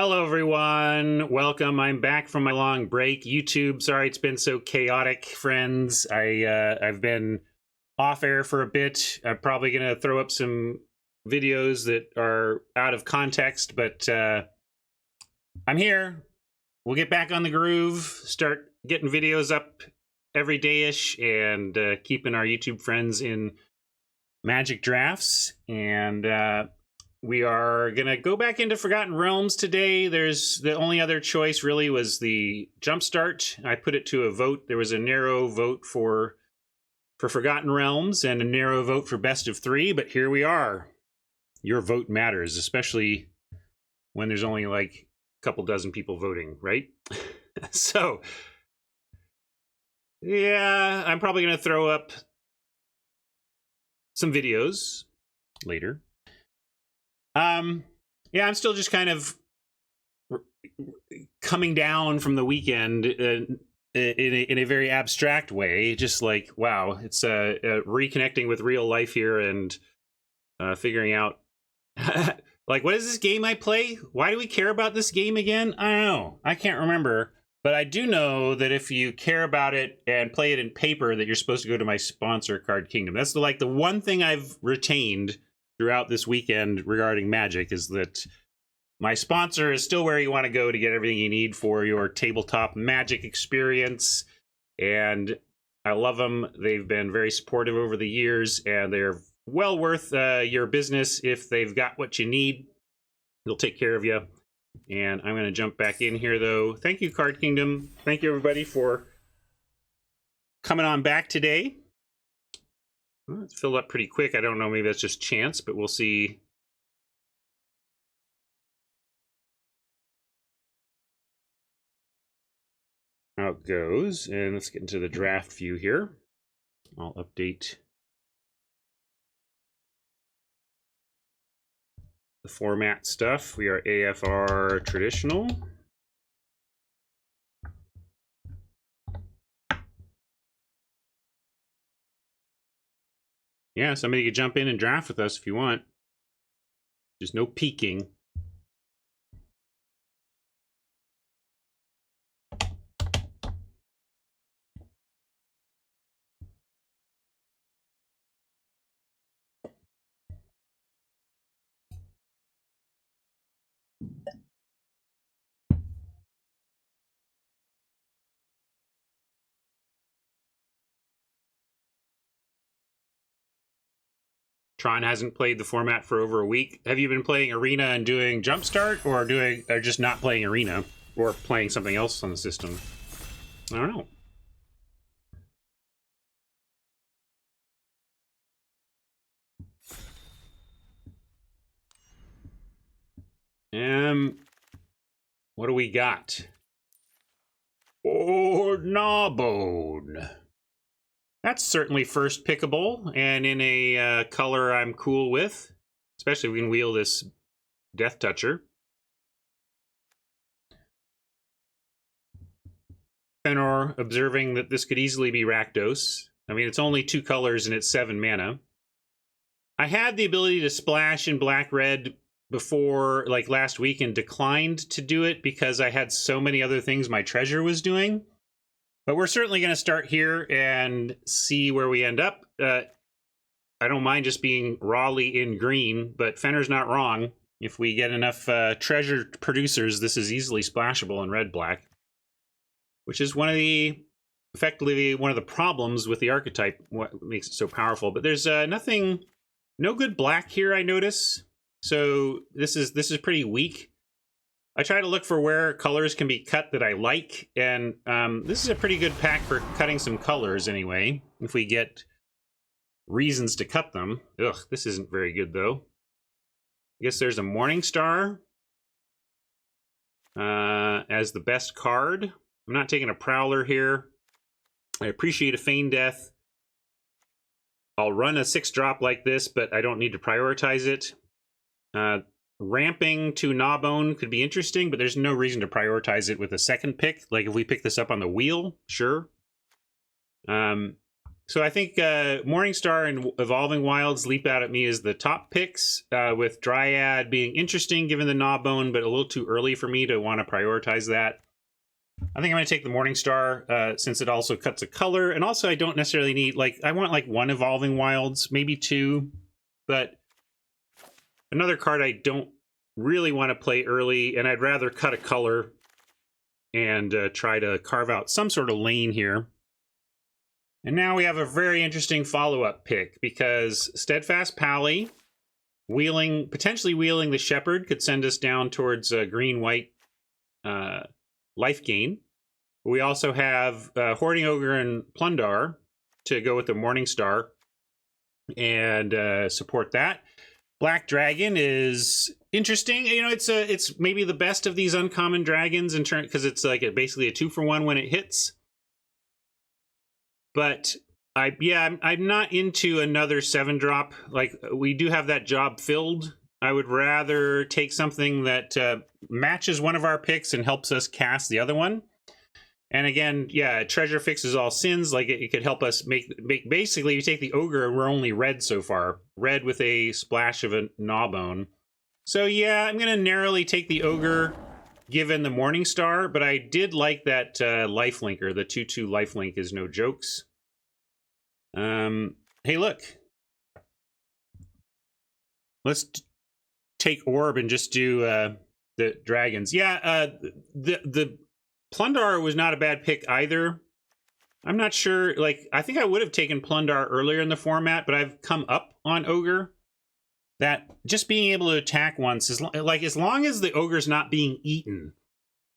Hello, everyone. Welcome. I'm back from my long break. YouTube, sorry it's been so chaotic, friends. I've been off air for a bit. I'm probably going to throw up some videos that are out of context, but I'm here. We'll get back on the groove, start getting videos up every day-ish, and keeping our YouTube friends in Magic drafts. And we are going to go back into Forgotten Realms today. There's the only other choice really was the Jumpstart. I put it to a vote. There was a narrow vote for Forgotten Realms and a narrow vote for Best of 3, but here we are. Your vote matters, especially when there's only like a couple dozen people voting, right? So, yeah, I'm probably going to throw up some videos later. Yeah, I'm still just kind of coming down from the weekend in a very abstract way. Just like, wow, it's reconnecting with real life here and figuring out, like, what is this game I play? Why do we care about this game again? I don't know. I can't remember. But I do know that if you care about it and play it in paper, that you're supposed to go to my sponsor, Card Kingdom. That's the one thing I've retained throughout this weekend regarding Magic is that my sponsor is still where you want to go to get everything you need for your tabletop Magic experience. And I love them. They've been very supportive over the years, and they're well worth your business. If they've got what you need, they'll take care of you. And I'm going to jump back in here, though. Thank you, Card Kingdom. Thank you, everybody, for coming on back today. Well, it's filled up pretty quick. I don't know, maybe that's just chance, but we'll see. How it goes. And let's get into the draft view here. I'll update the format stuff. We are AFR traditional. Yeah, somebody could jump in and draft with us if you want. There's no peeking. Tron hasn't played the format for over a week. Have you been playing Arena and doing Jumpstart, or just not playing Arena, or playing something else on the system? I don't know. What do we got? Oh, Gnawbone. That's certainly first pickable, and in a color I'm cool with. Especially if we can wheel this Death Toucher. Fenor observing that this could easily be Rakdos. I mean, it's only 2 colors and it's 7 mana. I had the ability to splash in black-red before, like last week, and declined to do it because I had so many other things my treasure was doing. But we're certainly going to start here and see where we end up. I don't mind just being rawly in green, but Fenor's not wrong. If we get enough treasure producers, this is easily splashable in red-black. Which is effectively one of the problems with the archetype, what makes it so powerful. But there's no good black here, I notice. So this is pretty weak. I try to look for where colors can be cut that I like, and this is a pretty good pack for cutting some colors anyway, if we get reasons to cut them. Ugh, this isn't very good, though. I guess there's a Morningstar as the best card. I'm not taking a Prowler here. I appreciate a Feign Death. I'll run a 6-drop like this, but I don't need to prioritize it. Ramping to Gnawbone could be interesting, but there's no reason to prioritize it with a second pick. Like if we pick this up on the wheel, sure. So I think Morningstar and Evolving Wilds leap out at me as the top picks, with Dryad being interesting given the Gnawbone, but a little too early for me to want to prioritize that. I think I'm going to take the Morningstar since it also cuts a color. And also I don't necessarily need, like, I want like one Evolving Wilds, maybe two. But another card I don't really want to play early, and I'd rather cut a color and try to carve out some sort of lane here. And now we have a very interesting follow-up pick, because Steadfast Pally, potentially wheeling the Shepherd, could send us down towards green-white life gain. We also have Hoarding Ogre and Plundar to go with the Morningstar and support that. Black Dragon is interesting. You know, it's maybe the best of these uncommon dragons in turn, because it's like basically a 2-for-1 when it hits. But I'm not into another 7-drop. Like, we do have that job filled. I would rather take something that matches one of our picks and helps us cast the other one. And again, yeah, Treasure fixes all sins. Like, it could help us make basically, you take the Ogre, and we're only red so far. Red with a splash of a Gnawbone. So yeah, I'm going to narrowly take the Ogre, given the Morningstar, but I did like that lifelinker. The 2/2 lifelink is no jokes. Hey, look. Let's take Orb and just do the dragons. Yeah, the Plundar was not a bad pick either. I'm not sure, like, I think I would have taken Plundar earlier in the format, but I've come up on Ogre. That just being able to attack once, as long as the Ogre's not being eaten,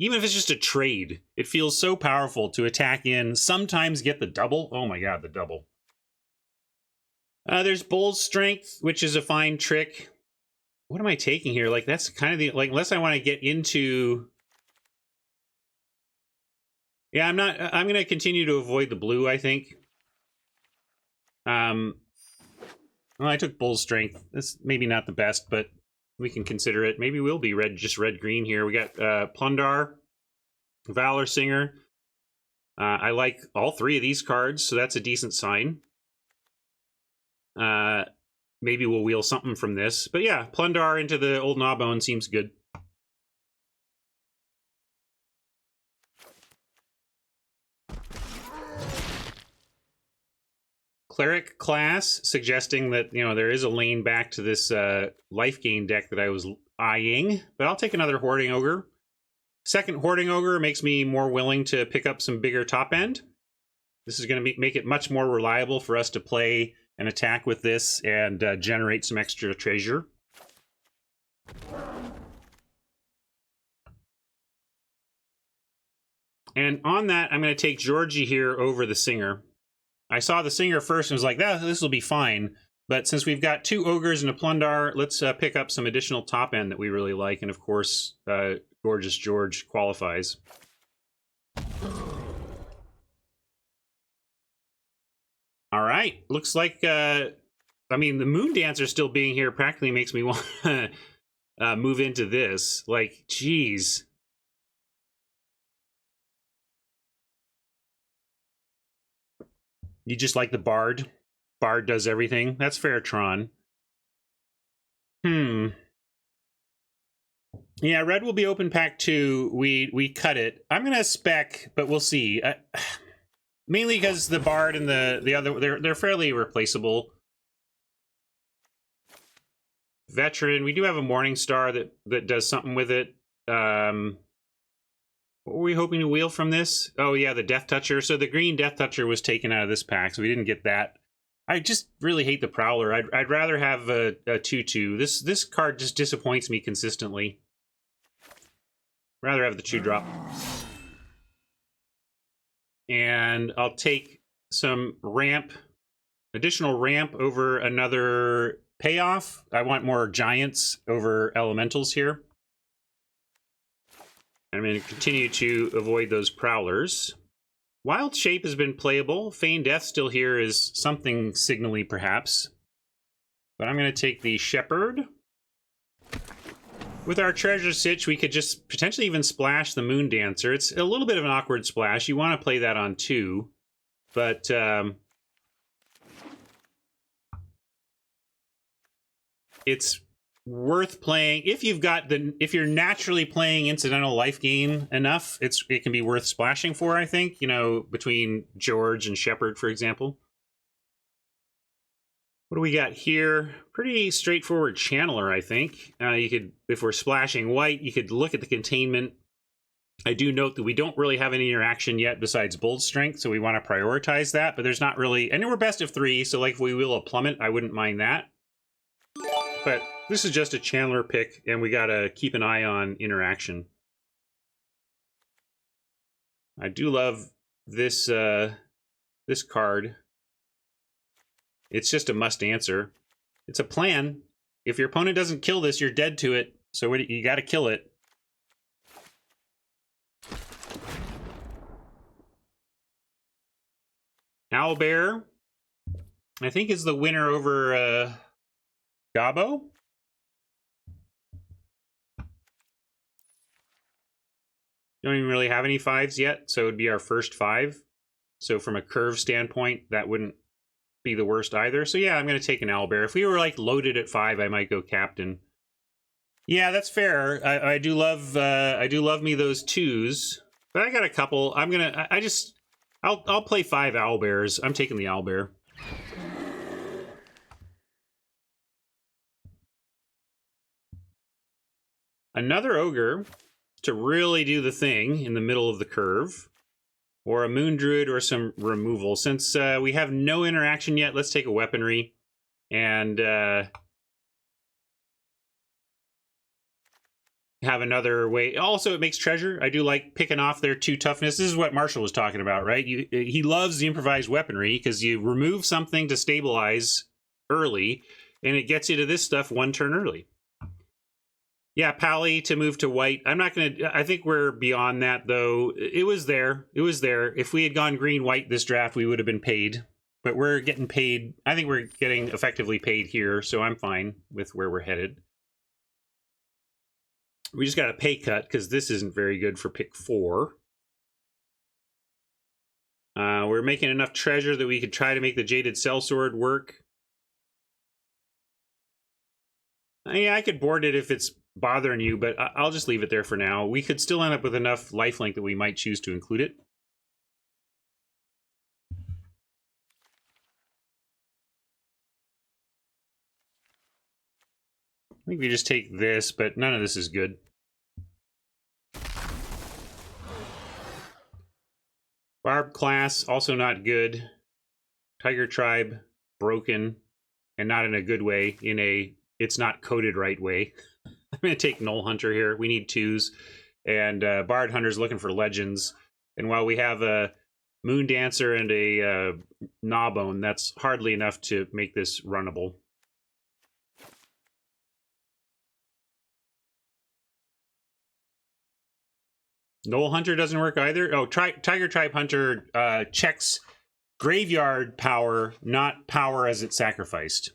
even if it's just a trade, it feels so powerful to attack in, sometimes get the double. Oh my god, the double. There's Bull's Strength, which is a fine trick. What am I taking here? Like, that's kind of the, like, unless I want to get into... Yeah, I'm going to continue to avoid the blue, I think. Well, I took Bull's Strength. That's maybe not the best, but we can consider it. Maybe we'll be just red-green here. We got Plundar, Valor Singer. I like all three of these cards, so that's a decent sign. Maybe we'll wheel something from this. But yeah, Plundar into the old Gnawbone seems good. Cleric class, suggesting that, you know, there is a lane back to this life gain deck that I was eyeing, but I'll take another Hoarding Ogre. Second Hoarding Ogre makes me more willing to pick up some bigger top end. This is going to make it much more reliable for us to play and attack with this and generate some extra treasure. And on that, I'm going to take Georgie here over the Singer. I saw the Singer first and was like, this will be fine. But since we've got two Ogres and a Plundar, let's pick up some additional top end that we really like. And of course, Gorgeous George qualifies. All right. Looks like, I mean, the Moon Dancer still being here practically makes me want to move into this. Like, geez. You just like the Bard? Bard does everything? That's fair, Tron. Yeah, red will be open pack 2. We cut it. I'm going to spec, but we'll see. Mainly because the Bard and the other, they're fairly replaceable. Veteran, we do have a Morningstar that does something with it. What were we hoping to wheel from this? Oh, yeah, the Death Toucher. So the green Death Toucher was taken out of this pack, so we didn't get that. I just really hate the Prowler. I'd rather have a 2/2. This card just disappoints me consistently. Rather have the 2-drop. And I'll take some ramp, additional ramp over another payoff. I want more giants over elementals here. I'm going to continue to avoid those Prowlers. Wild Shape has been playable. Feign Death still here is something signally, perhaps. But I'm going to take the Shepherd. With our Treasure Sitch, we could just potentially even splash the Moon Dancer. It's a little bit of an awkward splash. You want to play that on 2. But it's worth playing if you've got if you're naturally playing incidental life gain enough. It can be worth splashing for, I think, you know, between George and Shepard, for example. What do we got here? Pretty straightforward channeler, I think. You could, if we're splashing white, you could look at the containment. I do note that we don't really have any interaction yet besides bold strength, so we want to prioritize that, but there's not really, and we're best of 3, so like if we will a plummet, I wouldn't mind that. But this is just a channeler pick, and we gotta keep an eye on interaction. I do love this this card. It's just a must answer. It's a plan. If your opponent doesn't kill this, you're dead to it. So you got to kill it. Owlbear, I think, is the winner over Gabo. Don't even really have any 5s yet, so it would be our first 5. So from a curve standpoint, that wouldn't be the worst either. So yeah, I'm going to take an Owlbear. If we were like loaded at 5, I might go captain. Yeah, that's fair. I do love me those 2s, but I got a couple. I'll play 5 Owlbears. I'm taking the Owlbear. Another ogre to really do the thing in the middle of the curve, or a Moon Druid or some removal. Since we have no interaction yet, let's take a weaponry and have another way. Also, it makes treasure. I do like picking off their 2 toughness. This is what Marshall was talking about, right? He loves the improvised weaponry because you remove something to stabilize early, and it gets you to this stuff 1 turn early. Yeah, Pally to move to white. I'm not going to... I think we're beyond that, though. It was there. It was there. If we had gone green-white this draft, we would have been paid. But we're getting paid... I think we're getting effectively paid here, so I'm fine with where we're headed. We just got a pay cut, because this isn't very good for pick 4. We're making enough treasure that we could try to make the Jaded Sellsword work. Yeah, I could board it if it's bothering you, but I'll just leave it there for now. We could still end up with enough lifelink that we might choose to include it. I think we just take this, but none of this is good. Barb class, also not good. Tiger Tribe, broken, and not in a good way, in a it's not coded right way. I'm going to take Knoll Hunter here. We need 2s. And Bard Hunter's looking for legends. And while we have a Moon Dancer and a Gnawbone, that's hardly enough to make this runnable. Knoll Hunter doesn't work either. Oh, Tiger Tribe Hunter checks graveyard power, not power as it's sacrificed.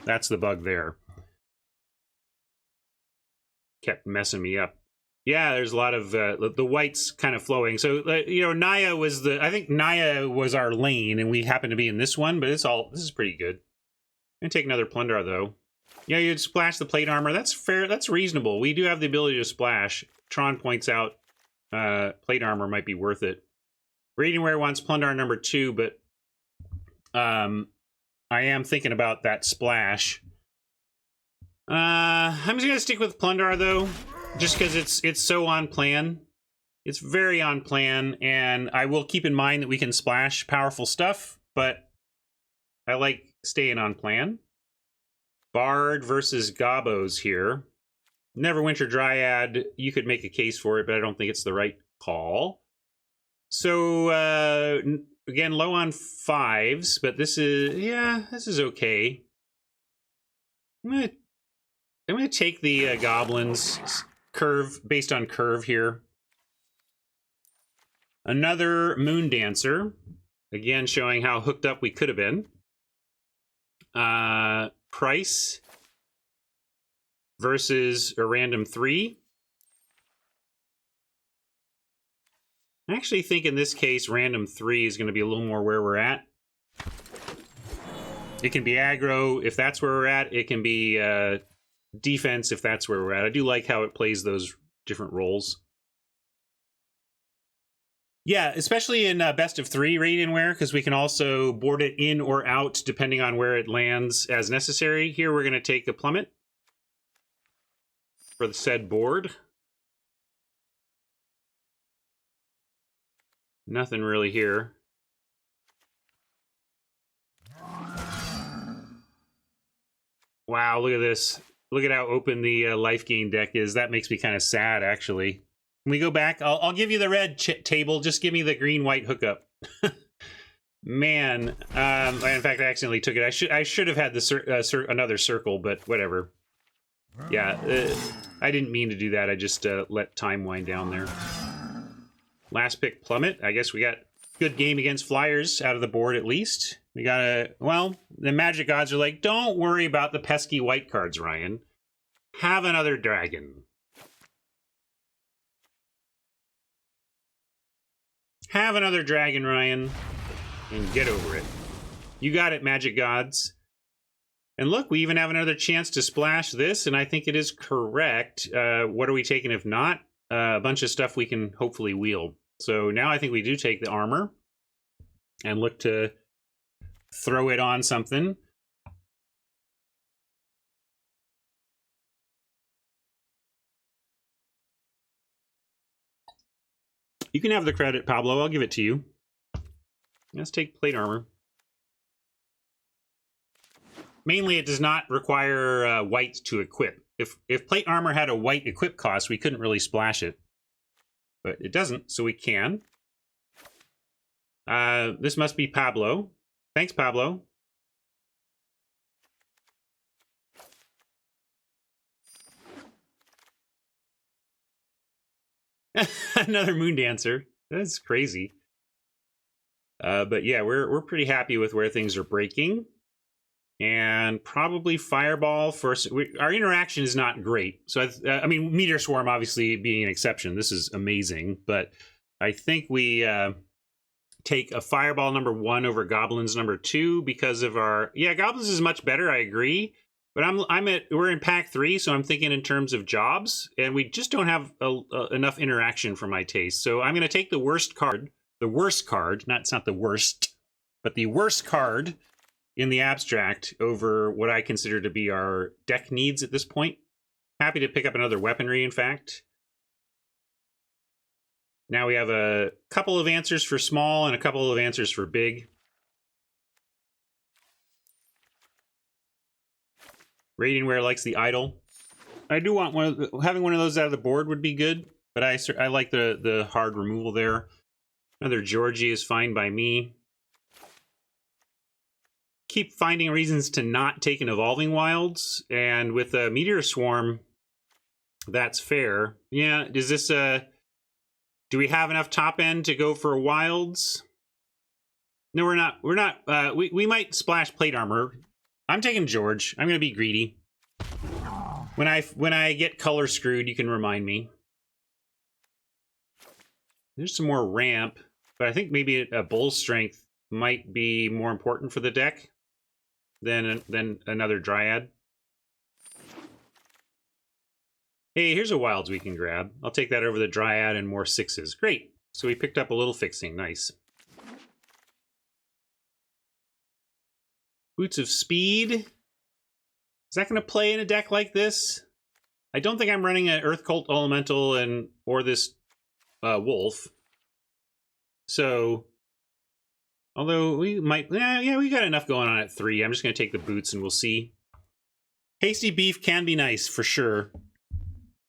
That's the bug there. Kept messing me up. Yeah, there's a lot of the whites kind of flowing. So you know, Naya was I think Naya was our lane, and we happen to be in this one. But this is pretty good. I'm gonna take another Plundar though. Yeah, you'd splash the plate armor. That's fair. That's reasonable. We do have the ability to splash. Tron points out plate armor might be worth it. Radiantware wants Plundar number 2, but I am thinking about that splash. I'm just gonna stick with Plundar though, just because it's so on plan. It's very on plan, and I will keep in mind that we can splash powerful stuff, but I like staying on plan. Bard versus Gabos here. Neverwinter Dryad, you could make a case for it, but I don't think it's the right call. So, again, low on 5s, but this is okay. I'm gonna take the goblins curve based on curve here. Another Moon Dancer, again showing how hooked up we could have been. Price versus a random 3. I actually think in this case, random 3 is going to be a little more where we're at. It can be aggro if that's where we're at. It can be defense if that's where we're at. I do like how it plays those different roles. Yeah, especially in best of 3 Radiantware, because we can also board it in or out depending on where it lands as necessary. Here we're going to take a plummet for the said board. Nothing really here. Wow, look at this. Look at how open the life gain deck is. That makes me kind of sad, actually. Can we go back? I'll give you the red table. Just give me the green-white hookup. Man, in fact, I accidentally took it. I should have had the another circle, but whatever. Yeah, I didn't mean to do that. I just let time wind down there. Last pick, plummet. I guess we got good game against flyers out of the board at least. We got a, well, the magic gods are like, don't worry about the pesky white cards, Ryan. Have another dragon. Have another dragon, Ryan, and get over it. You got it, magic gods. And look, we even have another chance to splash this, and I think it is correct. What are we taking if not? A bunch of stuff we can hopefully wield. So now I think we do take the armor and look to throw it on something. You can have the credit, Pablo. I'll give it to you. Let's take plate armor. Mainly, it does not require white to equip. If plate armor had a white equip cost, we couldn't really splash it. But it doesn't, so we can. This must be Pablo. Thanks, Pablo. Another Moon Dancer. That's crazy. But yeah, we're pretty happy with where things are breaking. And probably Fireball first. Our interaction is not great. So, I mean, Meteor Swarm obviously being an exception. This is amazing. But I think we take a Fireball number 1 over Goblins number 2 because of our... Yeah, Goblins is much better, I agree. But we're in pack 3, so I'm thinking in terms of jobs. And we just don't have enough interaction for my taste. So I'm going to take the worst card. The worst card. It's not the worst, but the worst card in the abstract over what I consider to be our deck needs at this point. Happy to pick up another weaponry, in fact. Now we have a couple of answers for small and a couple of answers for big. Radiantware likes the idol. I do want having one of those out of the board would be good, but I like the hard removal there. Another Georgie is fine by me. Keep finding reasons to not take an Evolving Wilds, and with a Meteor Swarm, that's fair. Yeah, is this do we have enough top end to go for Wilds? No, we're not. We're not. We might splash plate armor. I'm taking George. I'm gonna be greedy. When I get color screwed, you can remind me. There's some more ramp, but I think maybe a Bull Strength might be more important for the deck than another Dryad. Hey, here's a Wilds we can grab. I'll take that over the Dryad and more 6s. Great. So we picked up a little fixing. Nice. Boots of Speed. Is that going to play in a deck like this? I don't think I'm running an Earth Cult Elemental or this Wolf. So... Although we might... Yeah, we got enough going on at 3. I'm just going to take the boots and we'll see. Hasty Beef can be nice, for sure.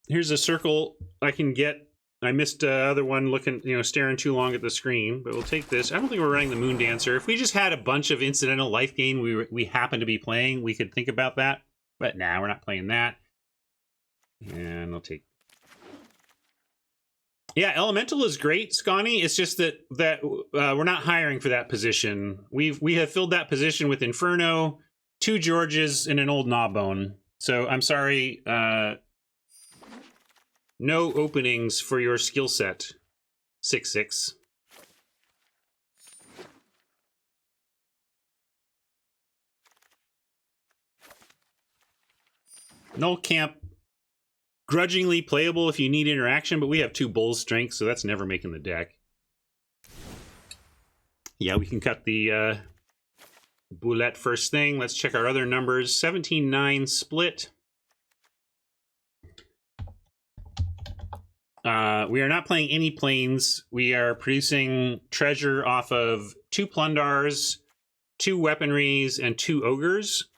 Here's a circle I can get. I missed the other one looking, staring too long at the screen. But we'll take this. I don't think we're running the Moon Dancer. If we just had a bunch of incidental life gain we happen to be playing, we could think about that. But nah, we're not playing that. And I'll take... Yeah, Elemental is great, Scotty. It's just that we're not hiring for that position. We have filled that position with Inferno, 2 Georges, and an old Gnawbone. So I'm sorry, no openings for your skill set, 6/6. Null Camp, grudgingly playable if you need interaction, but we have 2 Bull's Strength, so that's never making the deck. Yeah, we can cut the Boulette first thing. Let's check our other numbers. 17-9 split. We are not playing any planes. We are producing treasure off of 2 Plundars, 2 Weaponries, and 2 Ogres.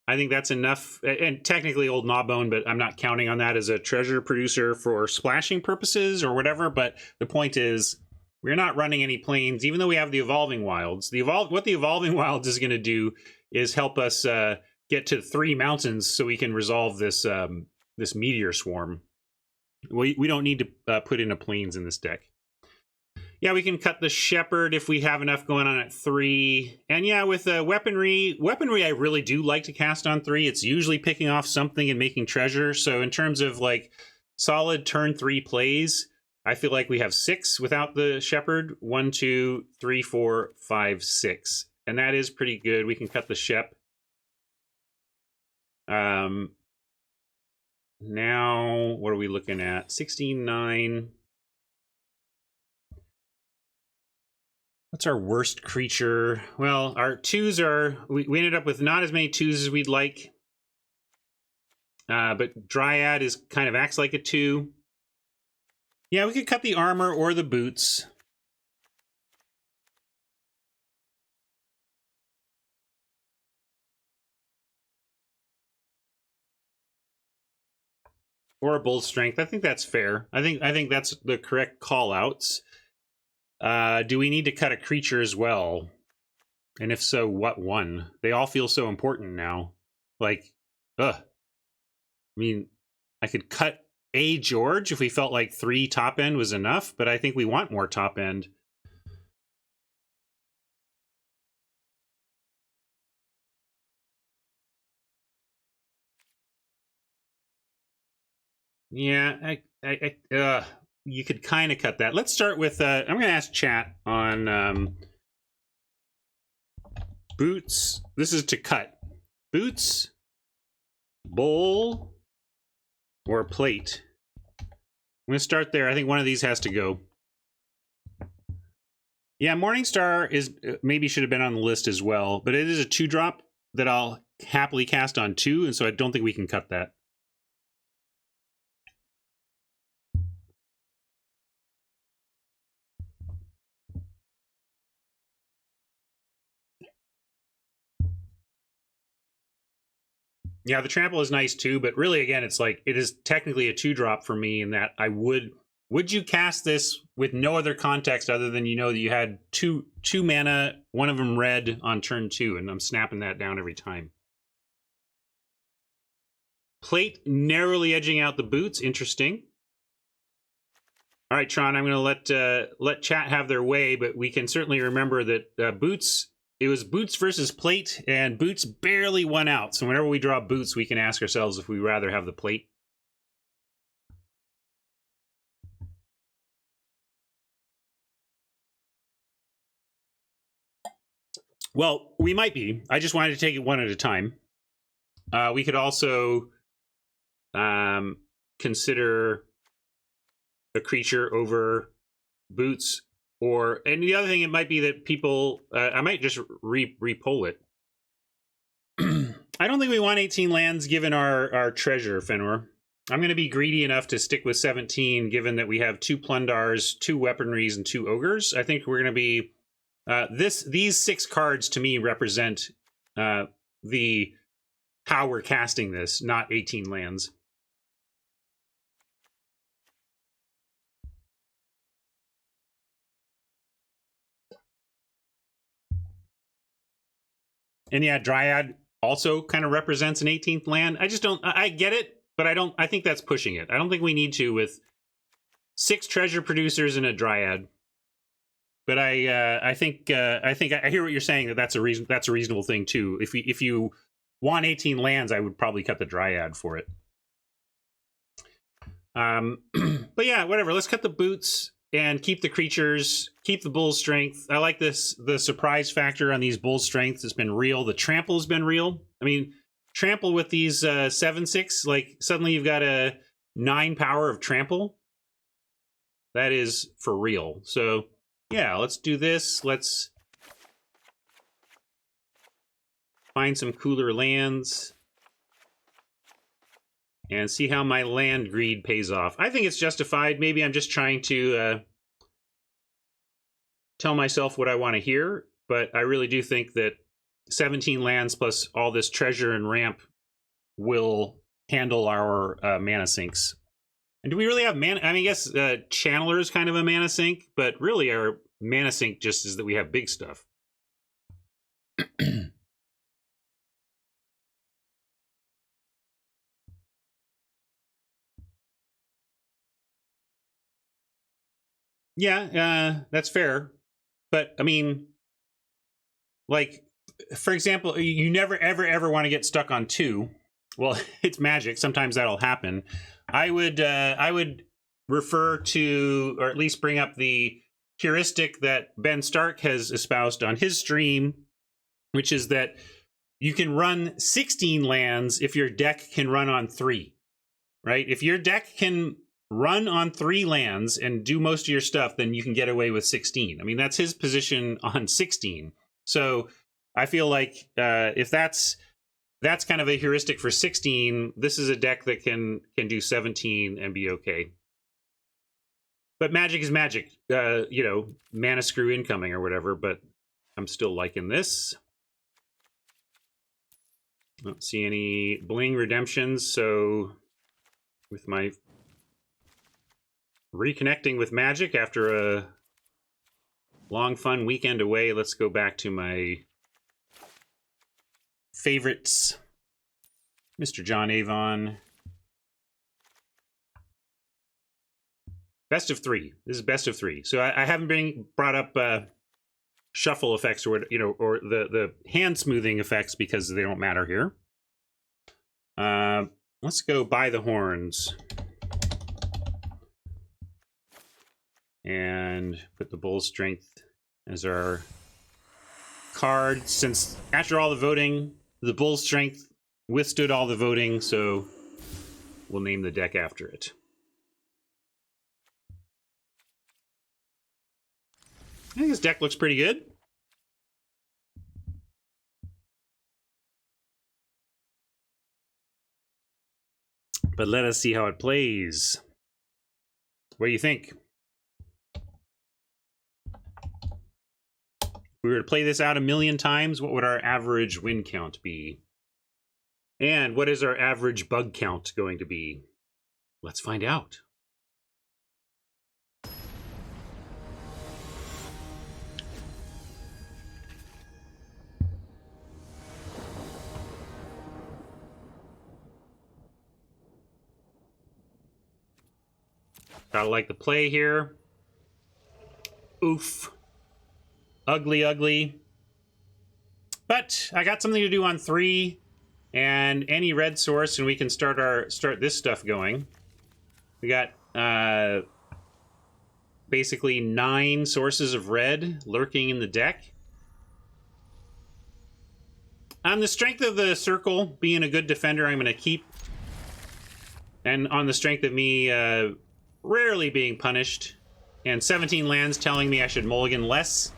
I think that's enough, and technically Old Gnawbone, but I'm not counting on that as a treasure producer for splashing purposes or whatever, but the point is, we're not running any planes, even though we have the Evolving Wilds. What the Evolving Wilds is going to do is help us get to 3 mountains so we can resolve this this Meteor Swarm. We don't need to put in a planes in this deck. Yeah, we can cut the Shepherd if we have enough going on at 3. And yeah, with Weaponry I really do like to cast on 3. It's usually picking off something and making treasure. So in terms of like solid turn 3 plays, I feel like we have 6 without the Shepherd. 1, 2, 3, 4, 5, 6. And that is pretty good. We can cut the Shep. Now, what are we looking at? 16-9. What's our worst creature? Well, our 2s are... We ended up with not as many 2s as we'd like. But Dryad is kind of acts like a 2. Yeah, we could cut the armor or the boots. Or a Bull's Strength. I think that's fair. I think that's the correct call-outs. Do we need to cut a creature as well? And if so, what one? They all feel so important now. Like, ugh. I mean, I could cut a George if we felt like 3 top end was enough, but I think we want more top end. Yeah, you could kind of cut that. Let's start with, I'm going to ask chat on boots. This is to cut. Boots, bowl, or plate. I'm going to start there. I think one of these has to go. Yeah, Morningstar is maybe should have been on the list as well, but it is a 2-drop that I'll happily cast on 2, and so I don't think we can cut that. Yeah, the trample is nice too, but really, again, it's like, it is technically a 2-drop for me in that I would you cast this with no other context other than you know that you had two mana, one of them red on turn 2, and I'm snapping that down every time. Plate narrowly edging out the boots, interesting. All right, Tron, I'm going to let chat have their way, but we can certainly remember that boots... It was boots versus plate, and boots barely won out. So whenever we draw boots, we can ask ourselves if we'd rather have the plate. Well, we might be. I just wanted to take it one at a time. We could also consider a creature over boots. And the other thing, it might be that people, I might just re-poll it. I don't think we want 18 lands given our treasure, Fenrir. I'm going to be greedy enough to stick with 17, given that we have 2 Plundars, 2 Weaponries, and 2 Ogres. I think we're going to be... these 6 cards, to me, represent how we're casting this, not 18 lands. And yeah, Dryad also kind of represents an 18th land. I just don't... I get it, but I think that's pushing it. I don't think we need to with 6 treasure producers and a Dryad. But I think I hear what you're saying, that's a reasonable thing too. If you want 18 lands, I would probably cut the Dryad for it. But yeah, whatever. Let's cut the boots and keep the creatures, keep the Bull's Strength. I like the surprise factor on these Bull's Strengths has been real. The trample has been real. I mean, trample with these 7/6, like suddenly you've got a 9 power of trample. That is for real. So yeah, let's do this. Let's find some cooler lands and see how my land greed pays off. I think it's justified. Maybe I'm just trying to tell myself what I want to hear, but I really do think that 17 lands plus all this treasure and ramp will handle our mana sinks. And do we really have mana? I mean, I guess Channeler is kind of a mana sink, but really our mana sink just is that we have big stuff. Yeah, that's fair. But, I mean, like, for example, you never, ever want to get stuck on 2. Well, it's Magic. Sometimes that'll happen. I would refer to, or at least bring up the heuristic that Ben Stark has espoused on his stream, which is that you can run 16 lands if your deck can run on 3, right? If your deck can run on 3 lands and do most of your stuff, then you can get away with 16. I mean, that's his position on 16. So I feel like if that's kind of a heuristic for 16, this is a deck that can do 17 and be okay. But Magic is Magic. You know, mana screw incoming or whatever, but I'm still liking this. I don't see any bling redemptions, so with my reconnecting with Magic after a long, fun weekend away, let's go back to my favorites. Mr. John Avon. Best of 3. This is best of 3. So I haven't brought up shuffle effects or or the hand smoothing effects because they don't matter here. Let's go by the horns and put the Bull's Strength as our card. Since after all the voting, the Bull's Strength withstood all the voting, so we'll name the deck after it. I think this deck looks pretty good. But let us see how it plays. What do you think? If we were to play this out 1,000,000 times, what would our average win count be? And what is our average bug count going to be? Let's find out. Gotta like the play here. Oof. Ugly, ugly. But I got something to do on 3 and any red source, and we can start this stuff going. We got basically 9 sources of red lurking in the deck. On the strength of the circle being a good defender, I'm going to keep. And on the strength of me rarely being punished, and 17 lands telling me I should mulligan less.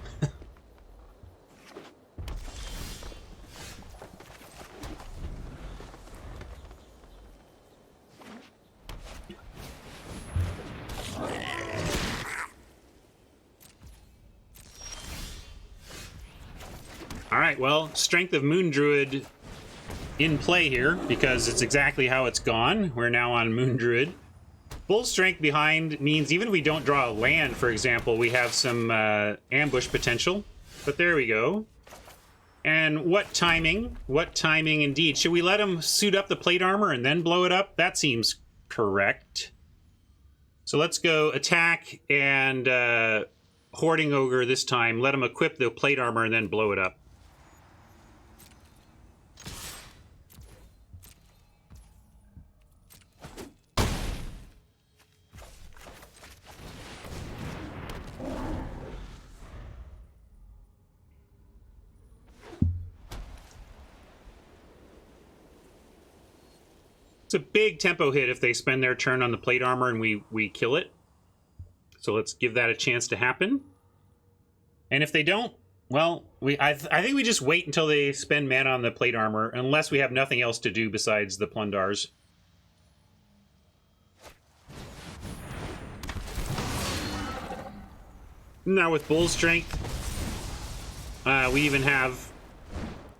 All right, well, Strength of Moon Druid in play here, because it's exactly how it's gone. We're now on Moon Druid. Bull Strength behind means even if we don't draw a land, for example, we have some ambush potential. But there we go. And what timing? What timing indeed. Should we let him suit up the plate armor and then blow it up? That seems correct. So let's go attack and Hoarding Ogre this time. Let him equip the plate armor and then blow it up. It's a big tempo hit if they spend their turn on the plate armor and we kill it. So let's give that a chance to happen. And if they don't, well, I think we just wait until they spend mana on the plate armor, unless we have nothing else to do besides the Plundars. Now with Bull Strength, we even have...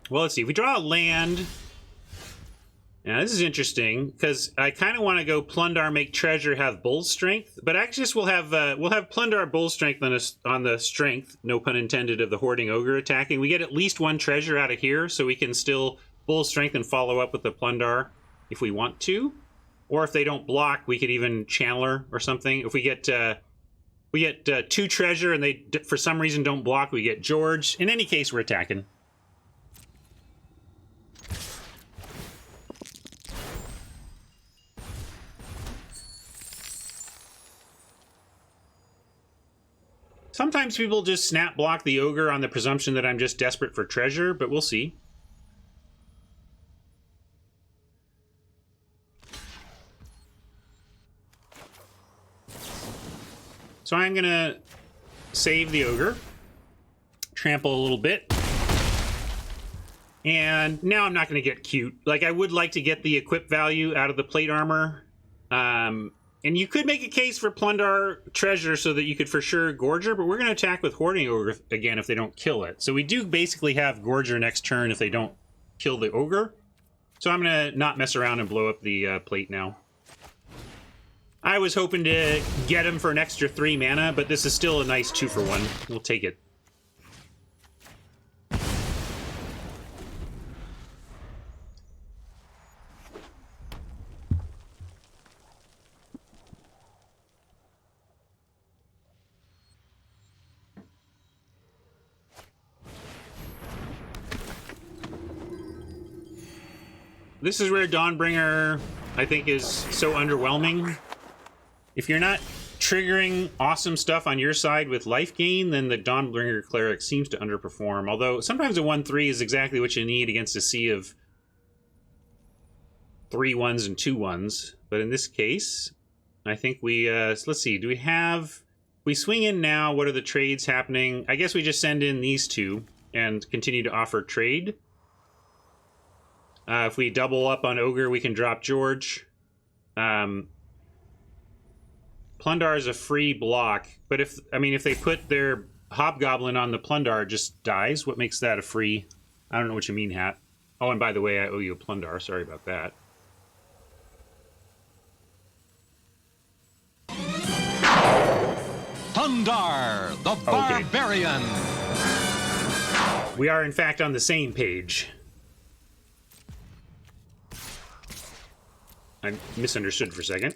Well, let's see. If we draw a land... Now, this is interesting, because I kind of want to go Plundar, make Treasure, have Bull Strength, but actually we'll have Plundar, Bull Strength on the Strength, no pun intended, of the Hoarding Ogre attacking. We get at least one Treasure out of here, so we can still Bull Strength and follow up with the Plundar if we want to. Or if they don't block, we could even Channeler or something. If we get 2 Treasure and they, for some reason, don't block, we get George. In any case, we're attacking. Sometimes people just snap block the Ogre on the presumption that I'm just desperate for treasure, but we'll see. So I'm going to save the Ogre, trample a little bit, and now I'm not going to get cute. Like, I would like to get the equip value out of the plate armor. And you could make a case for Plundar Treasure so that you could for sure Gorger, but we're going to attack with Hoarding Ogre again if they don't kill it. So we do basically have Gorger next turn if they don't kill the Ogre. So I'm going to not mess around and blow up the plate now. I was hoping to get him for an extra 3 mana, but this is still a nice 2-for-1. We'll take it. This is where Dawnbringer, I think, is so underwhelming. If you're not triggering awesome stuff on your side with life gain, then the Dawnbringer Cleric seems to underperform. Although sometimes a 1/3 is exactly what you need against a sea of 3 1s and 2 1s. But in this case, I think we, let's see, do we have... We swing in now, what are the trades happening? I guess we just send in these 2 and continue to offer trade. If we double up on Ogre, we can drop George. Plundar is a free block, but if they put their Hobgoblin on the Plundar, it just dies. What makes that a free? I don't know what you mean, Hat. Oh, and by the way, I owe you a Plundar. Sorry about that. Plundar, the Barbarian. We are, in fact, on the same page. I misunderstood for a second.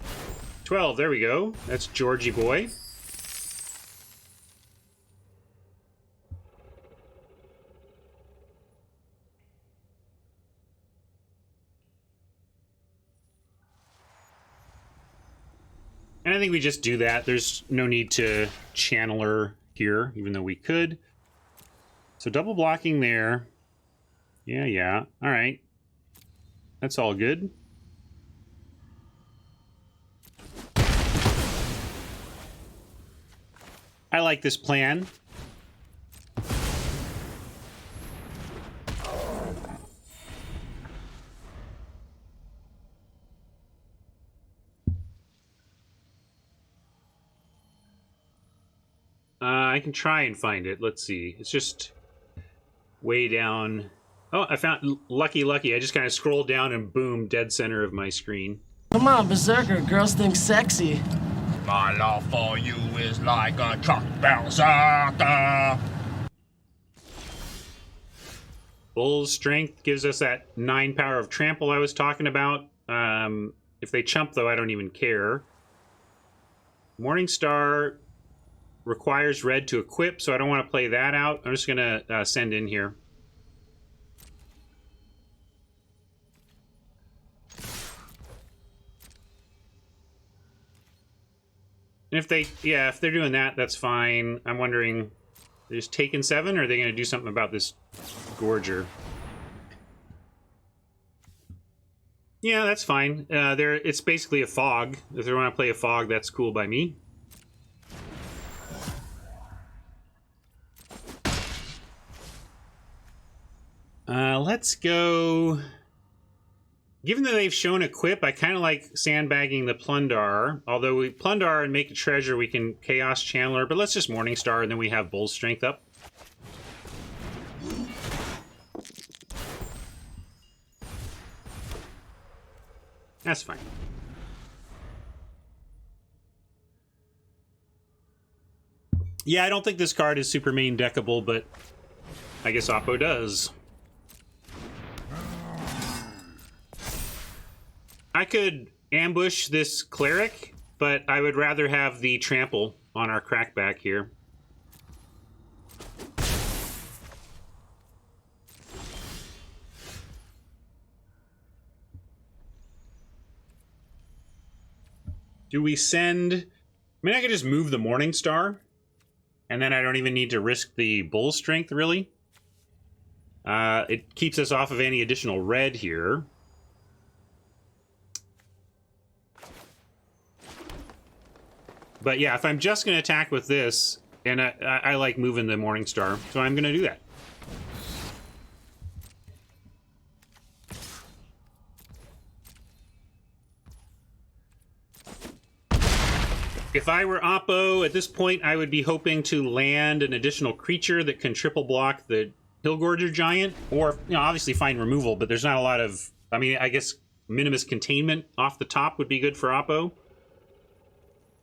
12, there we go. That's Georgie boy. And I think we just do that. There's no need to channeler here, even though we could. So double blocking there. Yeah. All right. That's all good. I like this plan. I can try and find it. Let's see. It's just way down. Oh, I found lucky. I just kind of scrolled down and boom, dead center of my screen. Come on, Berserker. Girls think sexy. My love for you is like a truck berserker. Bull's Strength gives us that 9 power of trample I was talking about. If they chump, though, I don't even care. Morningstar requires red to equip, so I don't want to play that out. I'm just going to send in here. And if they're doing that, that's fine. I'm wondering, they're just taking 7, or are they going to do something about this Gorger? Yeah, that's fine. It's basically a fog. If they want to play a fog, that's cool by me. Let's go... Given that they've shown Equip, I kind of like sandbagging the Plundar. Although we Plundar and make a treasure, we can Chaos Channeler. But let's just Morningstar, and then we have Bull's Strength up. That's fine. Yeah, I don't think this card is super main deckable, but I guess Oppo does. I could ambush this Cleric, but I would rather have the Trample on our Crackback here. Do we send... I mean, I could just move the Morningstar, and then I don't even need to risk the Bull Strength, really. It keeps us off of any additional red here. But yeah, if I'm just going to attack with this, and I like moving the Morningstar, so I'm going to do that. If I were Oppo, at this point, I would be hoping to land an additional creature that can triple block the Hillgorger Giant, or, you know, obviously find removal, but there's not a lot of... I mean, I guess Minimus Containment off the top would be good for Oppo.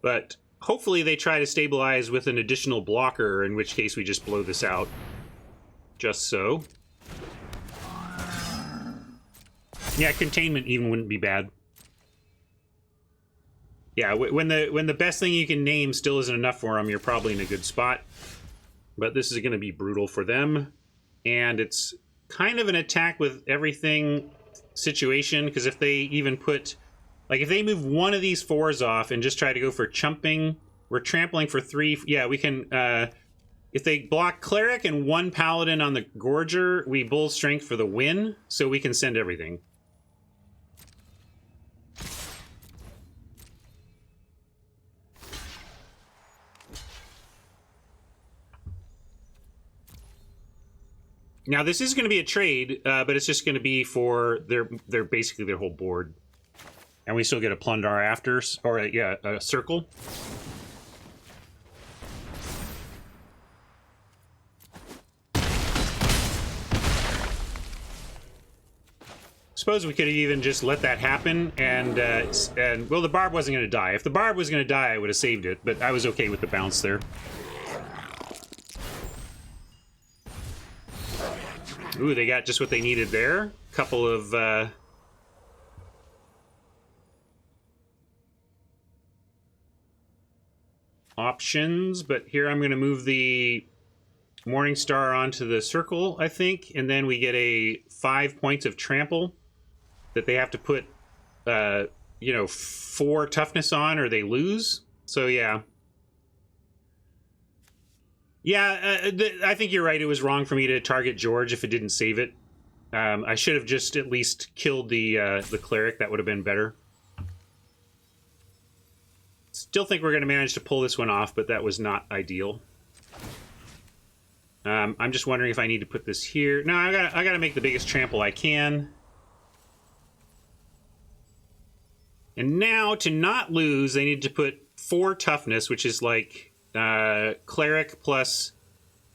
But hopefully they try to stabilize with an additional blocker, in which case we just blow this out. Just so. Yeah, Containment even wouldn't be bad. Yeah, when the best thing you can name still isn't enough for them, you're probably in a good spot. But this is going to be brutal for them. And it's kind of an attack with everything situation, because if they even put... Like, if they move one of these 4s off and just try to go for chumping, we're trampling for 3. Yeah, we can... if they block Cleric and 1 Paladin on the Gorger, we Bull Strength for the win, so we can send everything. Now, this is going to be a trade, but it's just going to be for their basically their whole board. And we still get a Plundar after, or a Circle. Suppose we could have even just let that happen, and well, the Barb wasn't going to die. If the Barb was going to die, I would have saved it, but I was okay with the bounce there. Ooh, they got just what they needed there. Couple of... options, but here I'm going to move the Morningstar onto the Circle, I think, and then we get a 5 points of Trample that they have to put, 4 toughness on or they lose. So, yeah. Yeah, I think you're right. It was wrong for me to target George if it didn't save it. I should have just at least killed the Cleric. That would have been better. Still think we're going to manage to pull this one off, but that was not ideal. I'm just wondering if I need to put this here. No, I gotta make the biggest trample I can. And now, to not lose, they need to put 4 toughness, which is like Cleric plus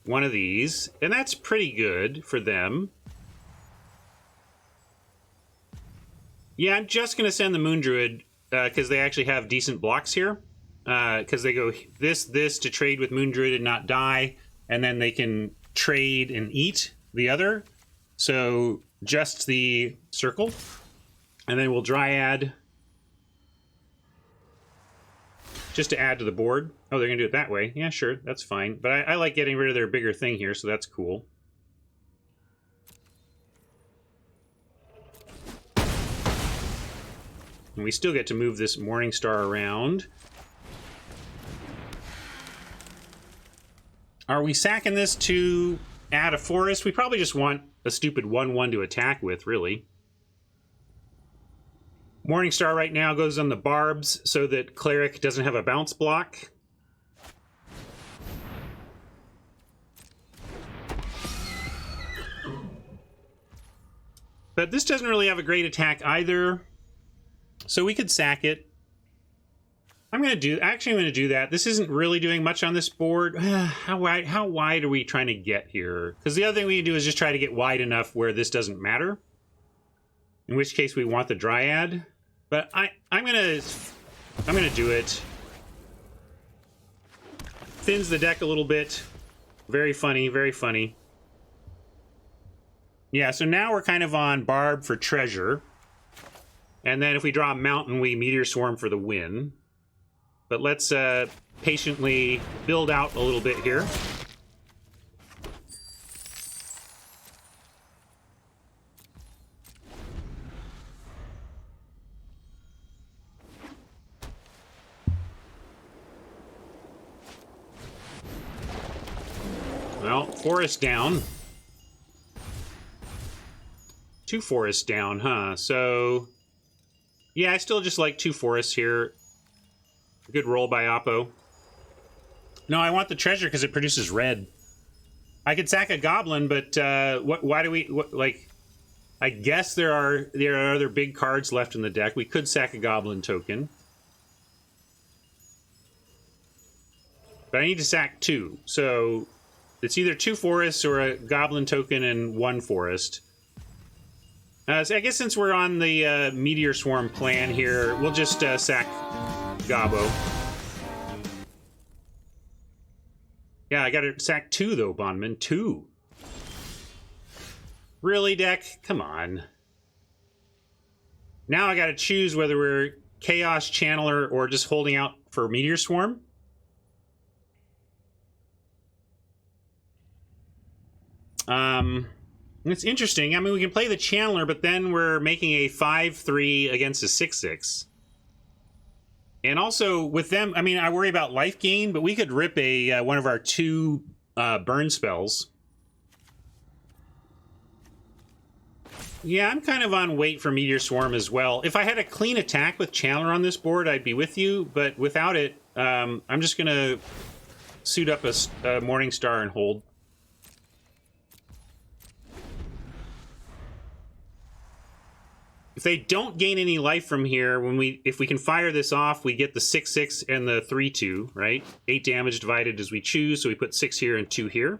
one of these. And that's pretty good for them. Yeah, I'm just going to send the Moon Druid because they actually have decent blocks here. Because they go this to trade with Moon Druid and not die. And then they can trade and eat the other. So just the Circle. And then we'll Dryad. Just to add to the board. Oh, they're going to do it that way. Yeah, sure. That's fine. But I like getting rid of their bigger thing here, so that's cool. And we still get to move this Morningstar around. Are we sacking this to add a forest? We probably just want a stupid 1/1 to attack with, really. Morningstar right now goes on the barbs so that Cleric doesn't have a bounce block. But this doesn't really have a great attack either, so we could sack it. I'm going to do that. This isn't really doing much on this board. How wide are we trying to get here? Because the other thing we can do is just try to get wide enough where this doesn't matter. In which case we want the Dryad. But I'm gonna do it. Thins the deck a little bit. Very funny, very funny. Yeah, so now we're kind of on Barb for treasure. And then if we draw a mountain, we Meteor Swarm for the win. But let's patiently build out a little bit here. Well, forest down. 2 forests down, huh? So, yeah, I still just like 2 forests here. Good roll by Oppo. No, I want the treasure because it produces red. I could sack a goblin, but why do we like? I guess there are other big cards left in the deck. We could sack a goblin token, but I need to sack 2. So it's either 2 forests or a goblin token and 1 forest. So I guess since we're on the Meteor Swarm plan here, we'll just sack Gobbo. Yeah, I gotta sack 2 though, Bondman. 2. Really, deck? Come on. Now I gotta choose whether we're Chaos Channeler or just holding out for Meteor Swarm. It's interesting. I mean, we can play the Channeler, but then we're making a 5-3 against a 6-6. And also, with them, I mean, I worry about life gain, but we could rip a one of our 2 burn spells. Yeah, I'm kind of on wait for Meteor Swarm as well. If I had a clean attack with Channeler on this board, I'd be with you, but without it, I'm just going to suit up a Morningstar and hold. If they don't gain any life from here, if we can fire this off, we get the 6-6 and the 3-2, right? 8 damage divided as we choose, so we put 6 here and 2 here.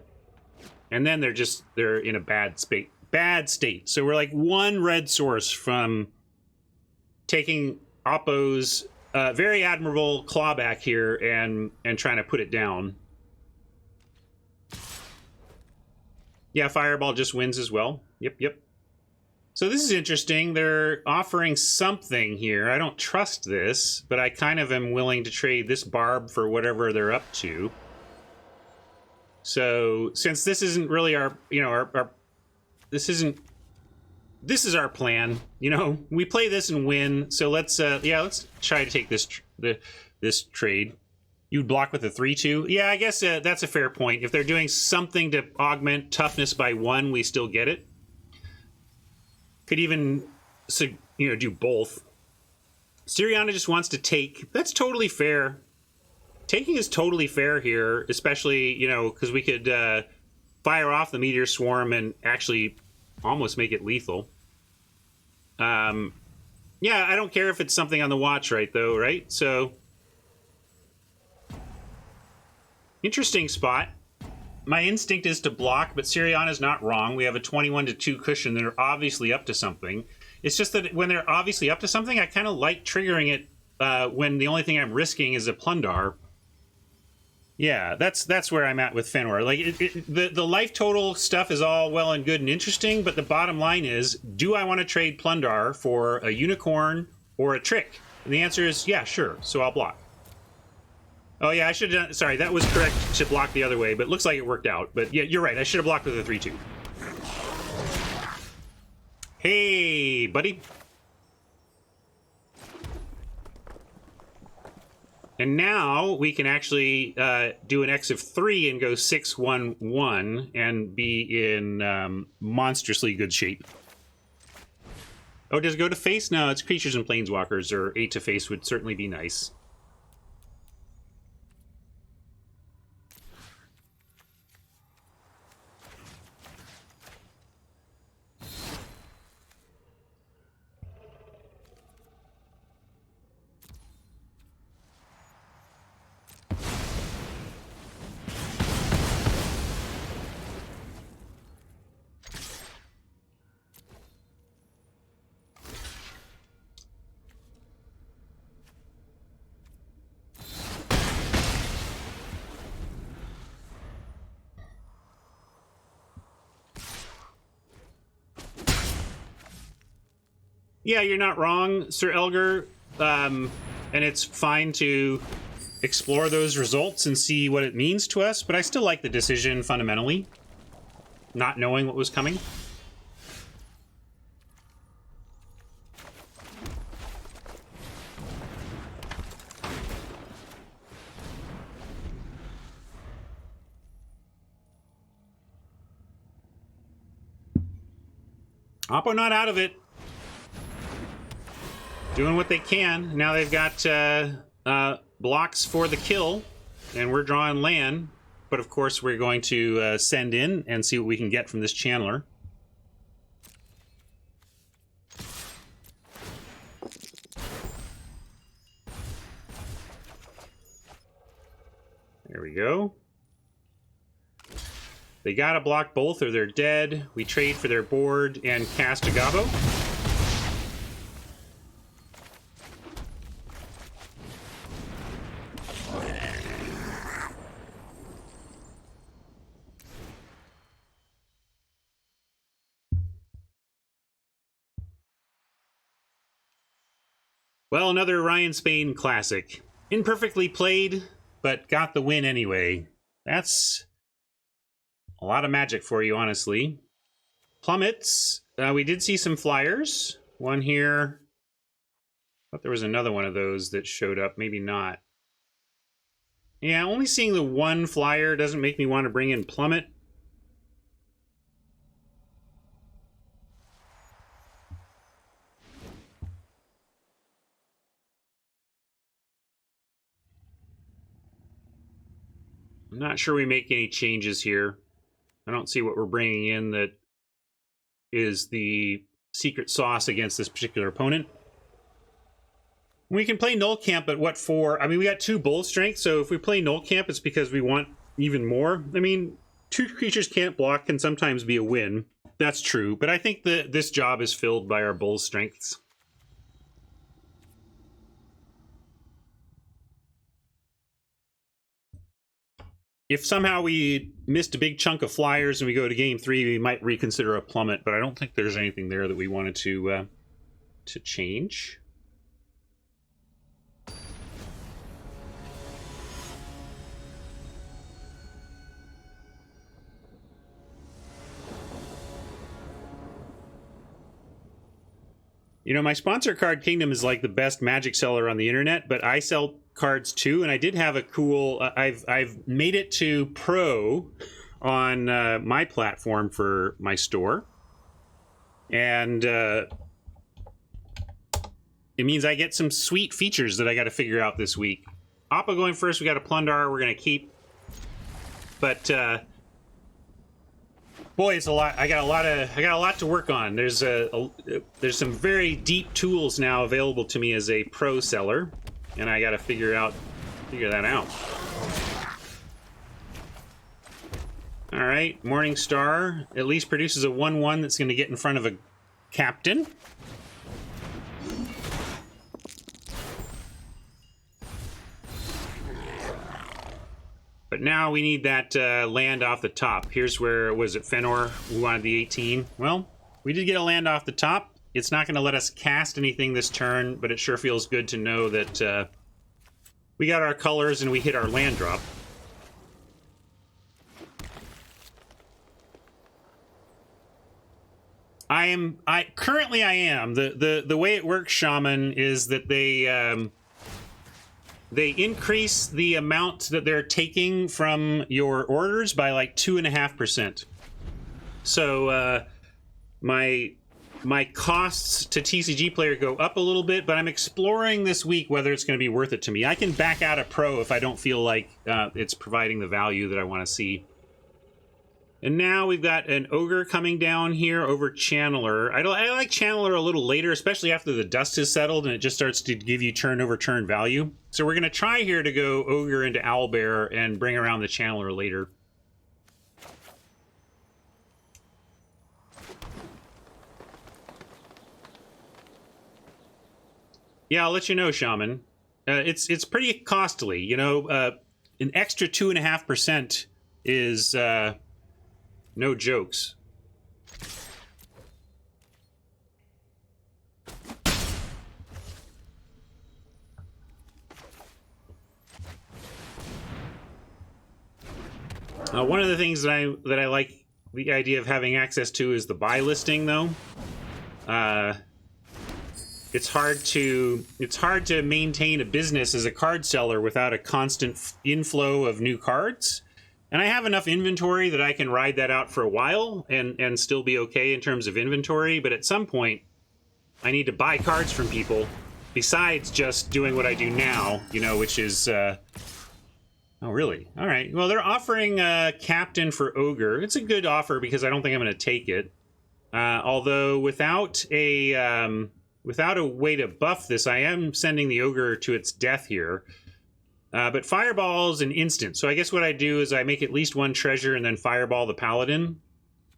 And then they're in a bad state. So we're like 1 red source from taking Oppo's very admirable clawback here and trying to put it down. Yeah, Fireball just wins as well. Yep. So this is interesting. They're offering something here. I don't trust this, but I kind of am willing to trade this Barb for whatever they're up to. So since this isn't really our this is our plan. You know, we play this and win. So let's try to take this trade. You'd block with a 3-2. Yeah, I guess that's a fair point. If they're doing something to augment toughness by 1, we still get it. Could even, do both. Siriana just wants to take. That's totally fair. Taking is totally fair here, especially, because we could fire off the Meteor Swarm and actually almost make it lethal. Yeah, I don't care if it's something on the watch though, right? So, interesting spot. My instinct is to block, but Siriana's not wrong. We have a 21-2 cushion. They're obviously up to something. It's just that when they're obviously up to something, I kind of like triggering it when the only thing I'm risking is a Plundar. Yeah, that's where I'm at with Fenwar. Like the life total stuff is all well and good and interesting, but the bottom line is, do I want to trade Plundar for a Unicorn or a Trick? And the answer is, yeah, sure. So I'll block. Oh, yeah, I should have done... Sorry, that was correct to block the other way, but it looks like it worked out. But, yeah, you're right. I should have blocked with a 3-2. Hey, buddy. And now we can actually do an X of 3 and go 6-1-1 and be in monstrously good shape. Oh, does it go to face? No, it's creatures and planeswalkers, or 8 to face would certainly be nice. Yeah, you're not wrong, Sir Elgar. And it's fine to explore those results and see what it means to us, but I still like the decision fundamentally, not knowing what was coming. Oppo not out of it. Doing what they can. Now they've got blocks for the kill, and we're drawing land. But of course, we're going to send in and see what we can get from this channeler. There we go. They gotta block both or they're dead. We trade for their board and cast a Gabo. Well, another Ryan Spain classic. Imperfectly played, but got the win anyway. That's a lot of magic for you, honestly. Plummets. We did see some flyers. One here. I thought there was another one of those that showed up. Maybe not. Yeah, only seeing the one flyer doesn't make me want to bring in Plummet. I'm not sure we make any changes here. I don't see what we're bringing in that is the secret sauce against this particular opponent. We can play Null Camp at what for? I mean, we got 2 Bull Strength, so if we play Null Camp, it's because we want even more. I mean, 2 creatures can't block can sometimes be a win. That's true, but I think that this job is filled by our Bull Strengths. If somehow we missed a big chunk of flyers and we go to game 3, we might reconsider a Plummet, but I don't think there's anything there that we wanted to change. You know, my sponsor Card Kingdom is like the best Magic seller on the internet, but I sell cards too, and I did have a cool I've made it to Pro on my platform for my store, and it means I get some sweet features that I got to figure out this week. Oppo going first. We got a Plundar we're gonna keep, but boy, it's a lot. I got a lot to work on. There's some very deep tools now available to me as a pro seller, and I got to figure that out. All right, Morning Star at least produces a 1/1 that's going to get in front of a captain. But now we need that land off the top. Here's where, was it Fëanor? We wanted the 18. Well, we did get a land off the top. It's not going to let us cast anything this turn, but it sure feels good to know that we got our colors and we hit our land drop. Currently I am. The way it works, Shaman, is that they increase the amount that they're taking from your orders by like 2.5%. So my my costs to TCG player go up a little bit, but I'm exploring this week whether it's going to be worth it to me. I can back out a pro if I don't feel like it's providing the value that I want to see. And now we've got an Ogre coming down here over Channeler. I like Channeler a little later, especially after the dust has settled and it just starts to give you turn over turn value. So we're going to try here to go Ogre into Owlbear and bring around the Channeler later. Yeah, I'll let you know, Shaman. It's pretty costly. You know, an extra 2.5% is no jokes. One of the things that I like the idea of having access to is the buy listing, though. It's hard to maintain a business as a card seller without a constant inflow of new cards. And I have enough inventory that I can ride that out for a while and still be okay in terms of inventory. But at some point, I need to buy cards from people besides just doing what I do now, you know, which is... Oh, really? All right. Well, they're offering Captain for Ogre. It's a good offer because I don't think I'm going to take it. Although without a way to buff this, I am sending the Ogre to its death here. But Fireball is an instant. So I guess what I do is I make at least one treasure and then Fireball the Paladin.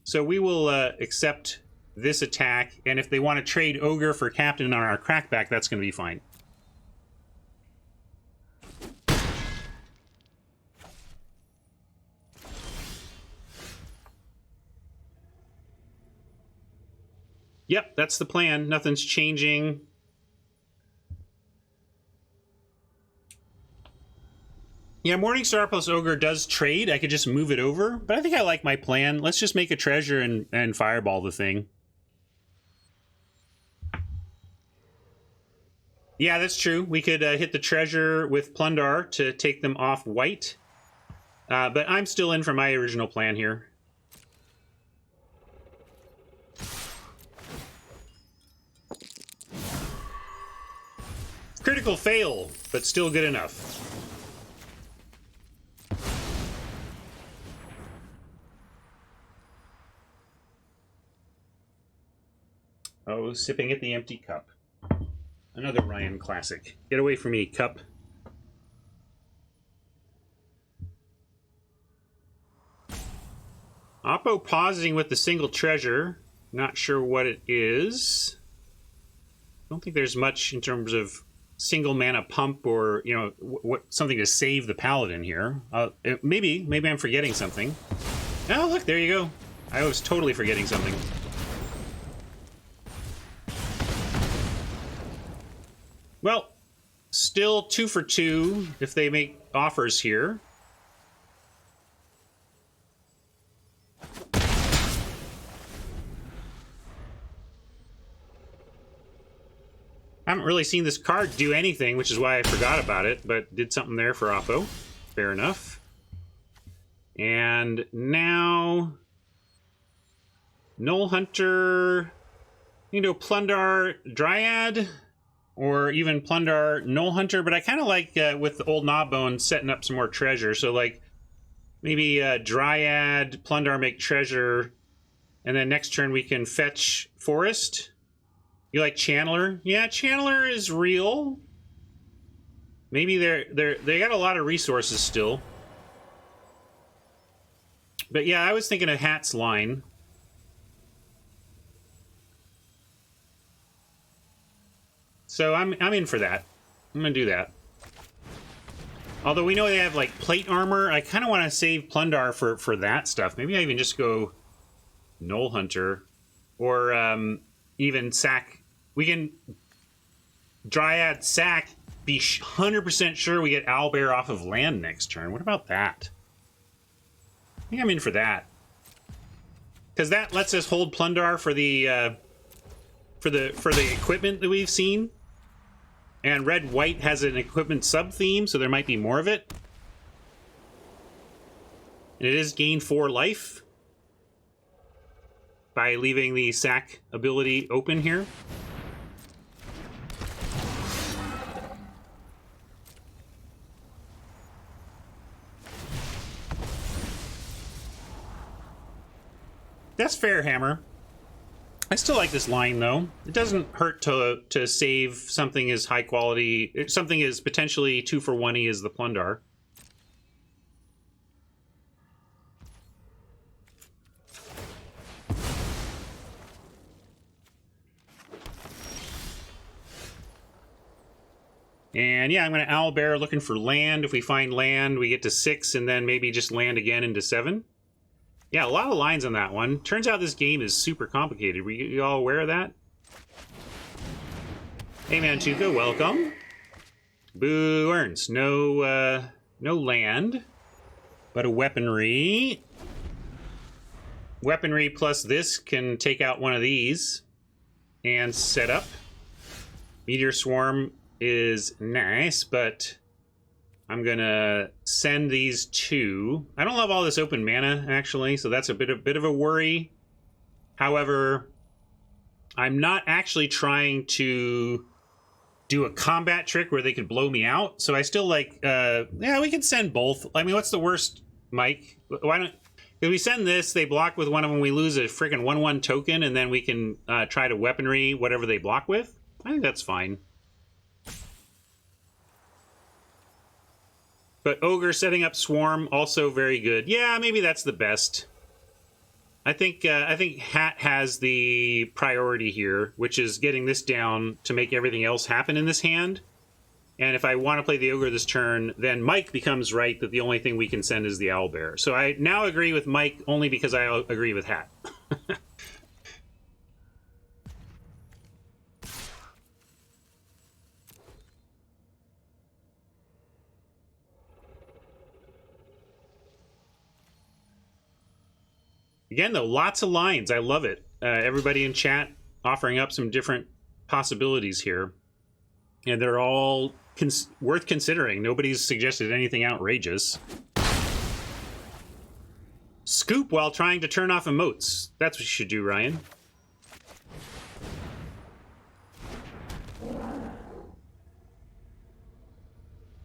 So we will accept this attack. And if they want to trade Ogre for Captain on our crackback, that's going to be fine. Yep, that's the plan. Nothing's changing. Yeah, Morningstar plus Ogre does trade. I could just move it over, but I think I like my plan. Let's just make a treasure and Fireball the thing. Yeah, that's true. We could hit the treasure with Plundar to take them off white. But I'm still in for my original plan here. Critical fail, but still good enough. Oh, sipping at the empty cup. Another Ryan classic. Get away from me, cup. Oppo pausing with the single treasure. Not sure what it is. I don't think there's much in terms of single mana pump or, you know, what something to save the Paladin here. Maybe I'm forgetting something. Oh, look, there you go. I was totally forgetting something. Well, still 2 for 2 if they make offers here. I haven't really seen this card do anything, which is why I forgot about it, but did something there for Oppo. Fair enough. And now... Null Hunter... You know, Plundar Dryad, or even Plundar Null Hunter, but I kind of like, with the old Gnawbone, setting up some more treasure. So, like, maybe Dryad, Plundar make treasure, and then next turn we can fetch Forest. You like Channeler? Yeah, Channeler is real. Maybe they got a lot of resources still. But yeah, I was thinking of Hat's line. So I'm in for that. I'm gonna do that. Although we know they have like plate armor, I kind of want to save Plundar for that stuff. Maybe I even just go Null Hunter, or even sack. We can Dryad sack, be 100% sure we get Owlbear off of land next turn. What about that? I think I'm in for that. Because that lets us hold Plundar for the equipment that we've seen. And red-white has an equipment sub-theme, so there might be more of it. And it is gain 4 life. by leaving the sack ability open here. That's fair, Hammer. I still like this line, though. It doesn't hurt to save something as high quality, something as potentially 2-for-1-y as the Plundar. And yeah, I'm going to Owlbear looking for land. If we find land, we get to 6, and then maybe just land again into 7. Yeah, a lot of lines on that one. Turns out this game is super complicated. Were you all aware of that? Hey, Manchuka, welcome. Boo earns. No land, but a weaponry. Weaponry plus this can take out one of these and set up. Meteor Swarm is nice, but I'm gonna send these two. I don't love all this open mana, actually, so that's a bit of a worry. However, I'm not actually trying to do a combat trick where they could blow me out, so I still like, yeah, we can send both. I mean, what's the worst, Mike? Why don't... If we send this, they block with one of them, we lose a freaking 1/1 token, and then we can try to weaponry whatever they block with. I think that's fine. But Ogre setting up Swarm, also very good. Yeah, maybe that's the best. I think Hat has the priority here, which is getting this down to make everything else happen in this hand. And if I want to play the Ogre this turn, then Mike becomes right that the only thing we can send is the Owlbear. So I now agree with Mike only because I agree with Hat. Again, though, lots of lines. I love it. Everybody in chat offering up some different possibilities here. And they're all worth considering. Nobody's suggested anything outrageous. Scoop while trying to turn off emotes. That's what you should do, Ryan.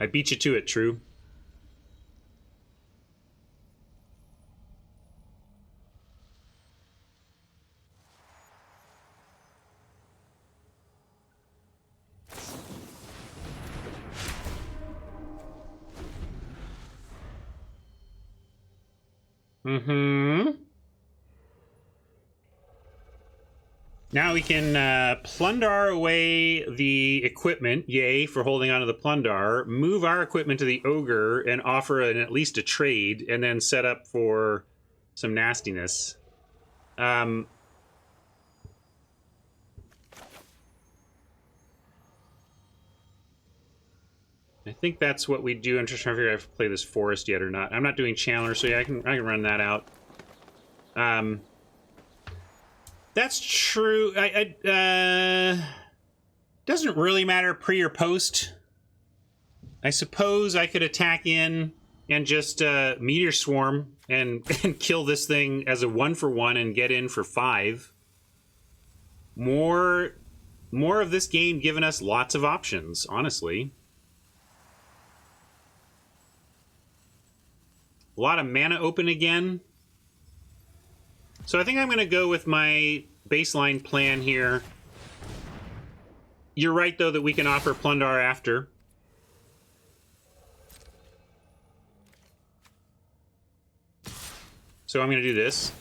I beat you to it, True. Now we can Plundar away the equipment. Yay for holding onto the Plundar. Move our equipment to the Ogre and offer at least a trade, and then set up for some nastiness. I think that's what we do. I'm just trying to figure out if I play this forest yet or not. I'm not doing Chandler, so yeah, I can run that out. That's true. Doesn't really matter pre or post. I suppose I could attack in and just Meteor Swarm and kill this thing as a 1-for-1 and get in for 5. More of this game giving us lots of options, honestly. A lot of mana open again. So I think I'm going to go with my baseline plan here. You're right, though, that we can offer Plundar after. So I'm going to do this.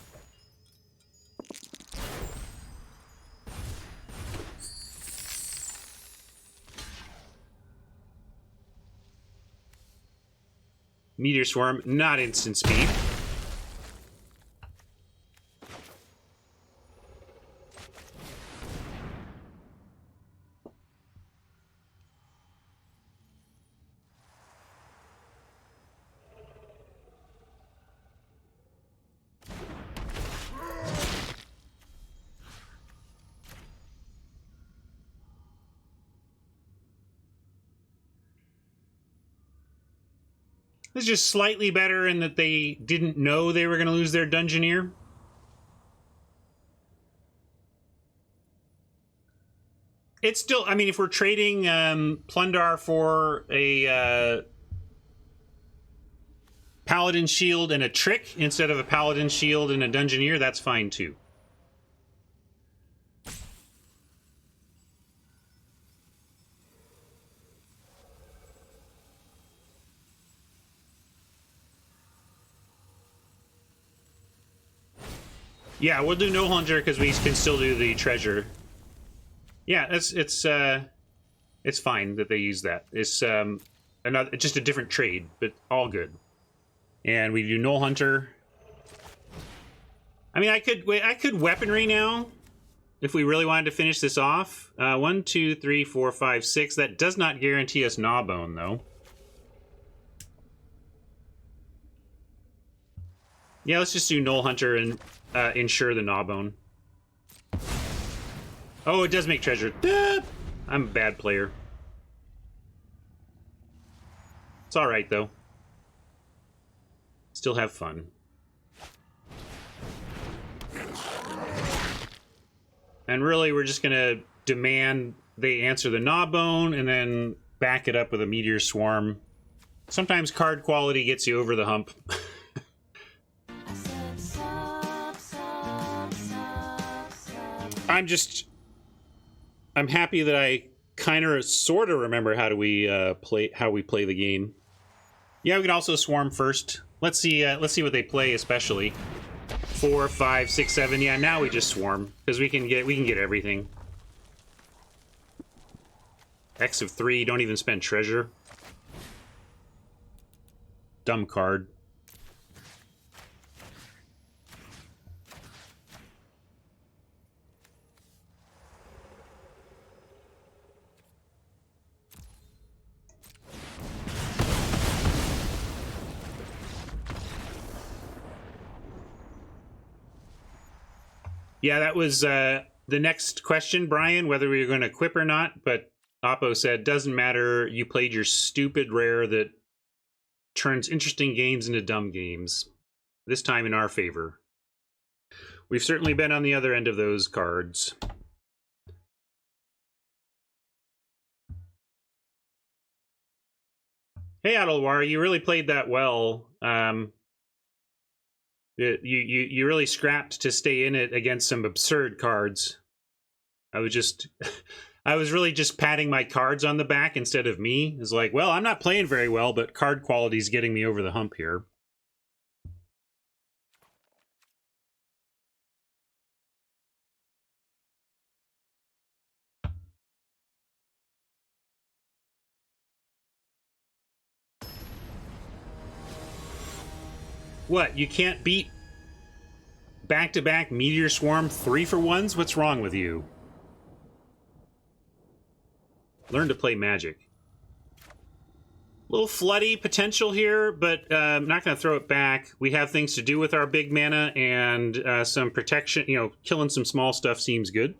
Meteor Swarm, not instant speed. This is just slightly better in that they didn't know they were going to lose their Dungeoneer. it's still, I mean, if we're trading Plundar for a Paladin Shield and a Trick instead of a Paladin Shield and a Dungeoneer, that's fine too. Yeah, we'll do No Hunter because we can still do the treasure. Yeah, it's fine that they use that. It's just a different trade, but all good. And we do Null Hunter. I mean, I could weaponry now if we really wanted to finish this off. 1, 2, 3, 4, 5, 6. That does not guarantee us Gnawbone though. Yeah, let's just do Null Hunter and ensure the Gnawbone. Oh, it does make treasure. I'm a bad player. It's alright, though. Still have fun. And really, we're just gonna demand they answer the Gnawbone and then back it up with a Meteor Swarm. Sometimes card quality gets you over the hump. I'm happy that I kind of sort of remember how we play the game. Yeah, we can also swarm first. Let's see what they play, especially 4, 5, 6, 7. Yeah, now we just swarm because we can get everything. X of 3. Don't even spend treasure. Dumb card. Yeah, that was the next question, Brian, whether we were going to equip or not, but Oppo said, doesn't matter, you played your stupid rare that turns interesting games into dumb games. This time in our favor. We've certainly been on the other end of those cards. Hey, Adalwar, you really played that well. You really scrapped to stay in it against some absurd cards. I was really just patting my cards on the back instead of me. It's like, well, I'm not playing very well, but card quality's getting me over the hump here. What, you can't beat back-to-back Meteor Swarm 3-for-1s? What's wrong with you? Learn to play Magic. A little floody potential here, but I'm not going to throw it back. We have things to do with our big mana, and some protection, you know, killing some small stuff seems good.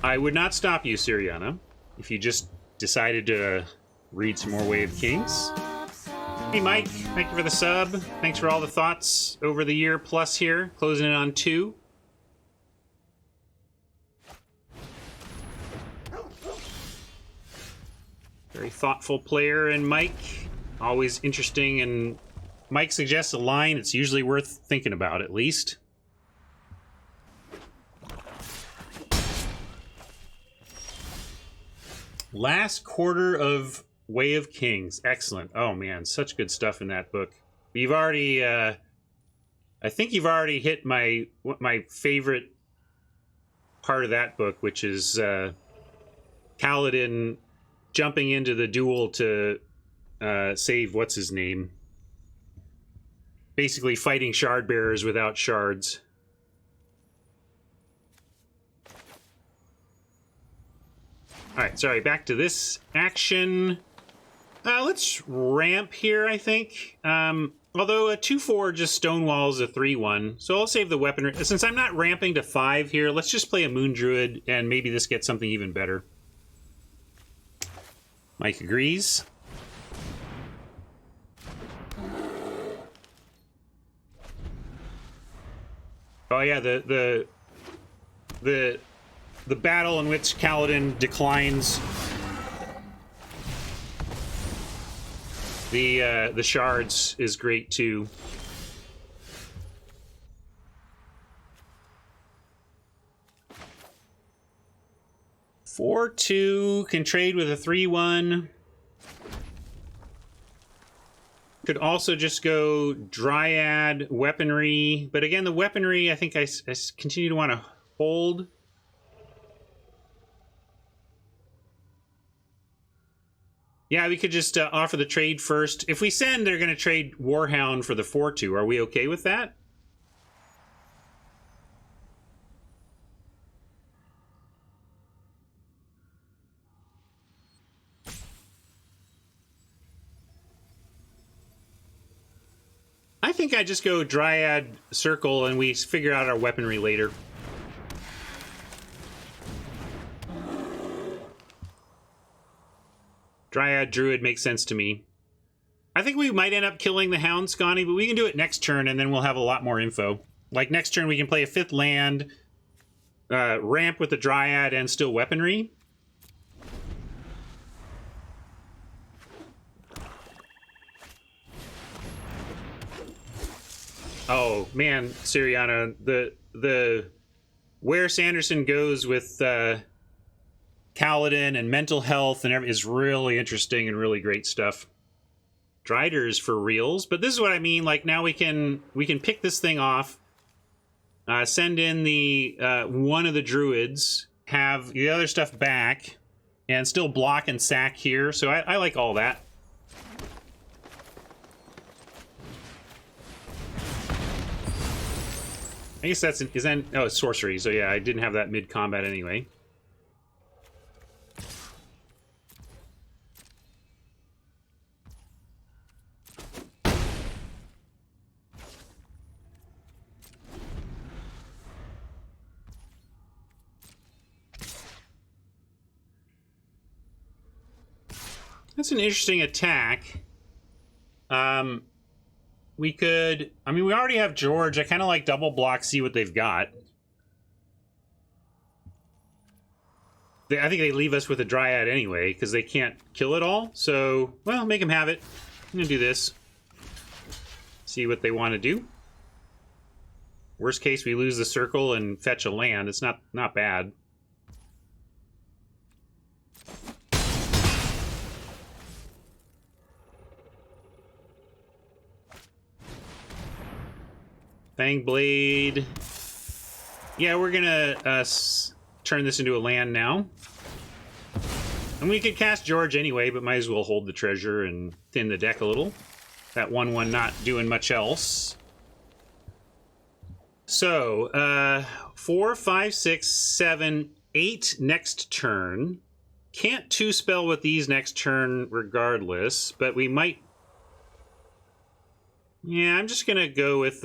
I would not stop you, Siriana, if you just decided to read some more Way of Kings. Hey, Mike, thank you for the sub. Thanks for all the thoughts over the year plus here. Closing in on 2. Very thoughtful player, and Mike, always interesting, and Mike suggests a line it's usually worth thinking about, at least. Last quarter of Way of Kings. Excellent. Oh, man, such good stuff in that book. You've already, I think you've already hit my favorite part of that book, which is Kaladin jumping into the duel to save what's-his-name. Basically fighting shard bearers without shards. Alright, sorry, back to this action. Let's ramp here, I think. Although a 2-4 just stonewalls a 3-1, so I'll save the weaponry. Since I'm not ramping to 5 here, let's just play a Moon Druid, and maybe this gets something even better. Mike agrees. Oh yeah, the battle in which Kaladin declines the shards is great too. (4-2) can trade with a 3-1. Could also just go Dryad, Weaponry. But again, the Weaponry, I think I continue to want to hold. Yeah, we could just offer the trade first. If we send, they're going to trade Warhound for the 4-2. Are we okay with that? I think I just go Dryad, Circle, and we figure out our weaponry later. Dryad, Druid makes sense to me. I think we might end up killing the Hound, Scotty, but we can do it next turn, and then we'll have a lot more info. Like, next turn we can play a 5th land, ramp with the Dryad, and still weaponry. Oh man, Siriana, the where Sanderson goes with Kaladin and mental health and everything is really interesting and really great stuff. Driders for reals, but this is what I mean. Like now we can pick this thing off, send in the one of the druids, have the other stuff back, and still block and sack here. So I like all that. I guess that's it's sorcery, so yeah, I didn't have that mid-combat anyway. That's an interesting attack. We could... I mean, we already have George. I kind of like double block, see what they've got. I think they leave us with a Dryad anyway, because they can't kill it all. So, well, make them have it. I'm going to do this. See what they want to do. Worst case, we lose the circle and fetch a land. It's not bad. Fangblade. Yeah, we're gonna turn this into a land now. And we could cast George anyway, but might as well hold the treasure and thin the deck a little. That 1/1 not doing much else. So, 4, 5, 6, 7, 8 next turn. Can't 2-spell with these next turn regardless, but we might... Yeah, I'm just gonna go with...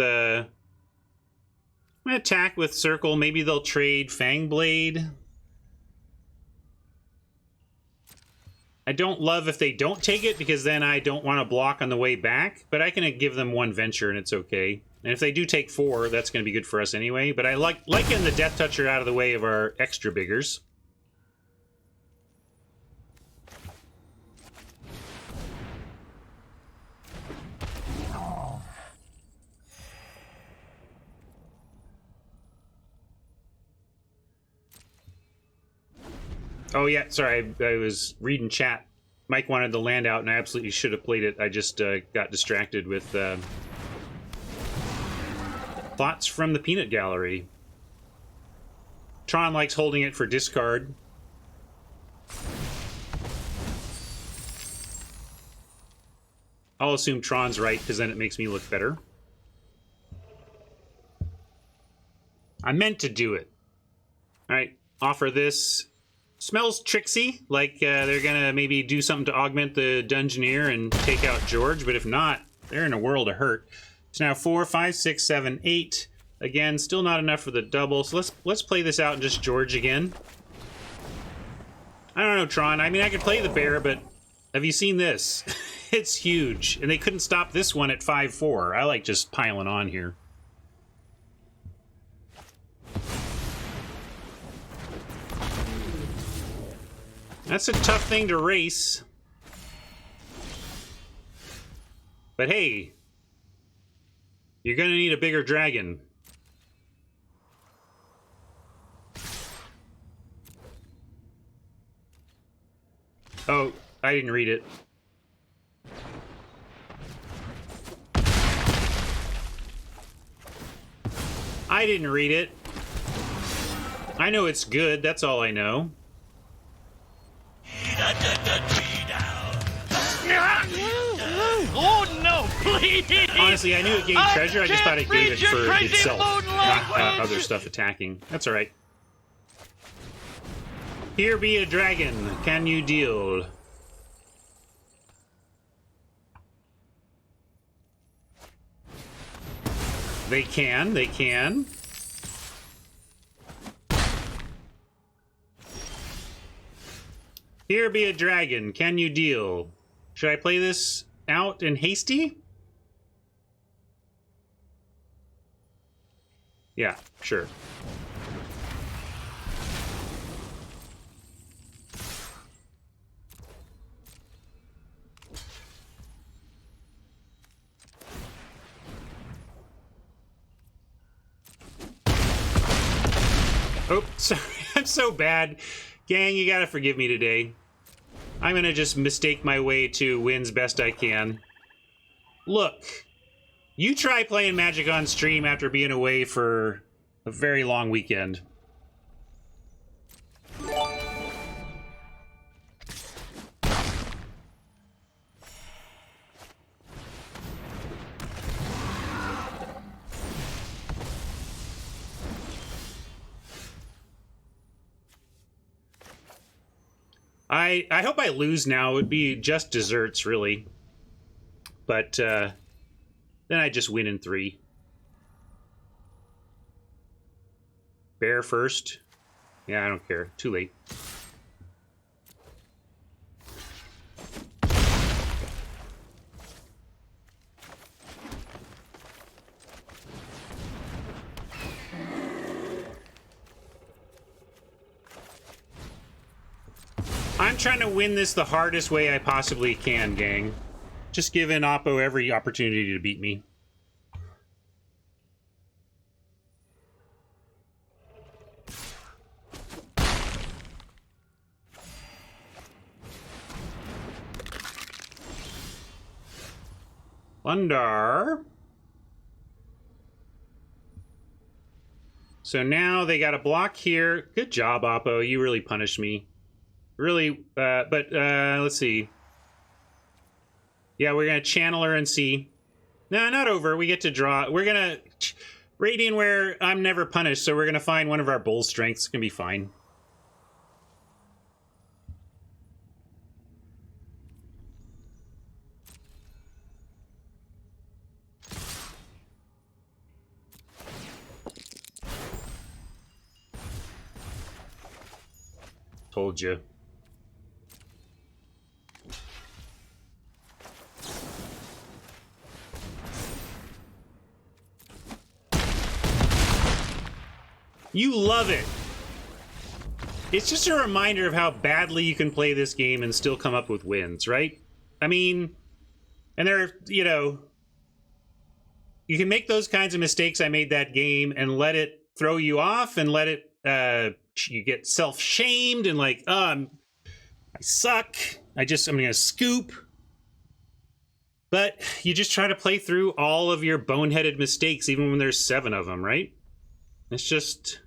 I'm going to attack with Circle. Maybe they'll trade Fangblade. I don't love if they don't take it, because then I don't want to block on the way back. But I can give them 1 venture, and it's okay. And if they do take 4, that's going to be good for us anyway. But I like getting the Death Toucher out of the way of our extra biggers. Oh yeah, sorry, I was reading chat. Mike wanted the land out, and I absolutely should have played it. I just got distracted with thoughts from the peanut gallery. Tron likes holding it for discard. I'll assume Tron's right, because then it makes me look better. I meant to do it. All right, offer this. Smells tricksy, like they're gonna maybe do something to augment the Dungeoneer and take out George, but if not, they're in a world of hurt. It's now 4, 5, 6, 7, 8. Again, still not enough for the double, so let's play this out and just George again. I don't know, Tron. I mean, I could play the bear, but have you seen this? It's huge, and they couldn't stop this one at 5-4. I like just piling on here. That's a tough thing to race. But hey, you're gonna need a bigger dragon. Oh, I didn't read it. I didn't read it. I know it's good, that's all I know. Oh no, please! Honestly, I knew it gave treasure, I just thought it gave it can't for read your itself, crazy moon not language. other stuff attacking. That's alright. Here be a dragon, can you deal? They can, they can. Here be a dragon, can you deal? Should I play this out in hasty? Yeah, sure. Oh, sorry, I'm so bad. Gang, you gotta forgive me today. I'm gonna just mistake my way to wins best I can. Look, you try playing Magic on stream after being away for a very long weekend. I hope I lose now. It would be just desserts, really. But then I just win in 3. Bear first. Yeah, I don't care. Too late. I'm trying to win this the hardest way I possibly can, gang. Just giving Oppo every opportunity to beat me. Lundar. So now they got a block here. Good job, Oppo. You really punished me. Really, but let's see. Yeah, we're gonna channel her and see. No, not over. We get to draw. We're gonna Radiant where I'm never punished, so we're gonna find one of our bull strengths. It's gonna be fine. Told you. You love it. It's just a reminder of how badly you can play this game and still come up with wins, right? I mean, and there, you know, you can make those kinds of mistakes I made that game and let it throw you off and let it, you get self-shamed and like, I suck. I'm gonna scoop. But you just try to play through all of your boneheaded mistakes, even when there's 7 of them, right? It's just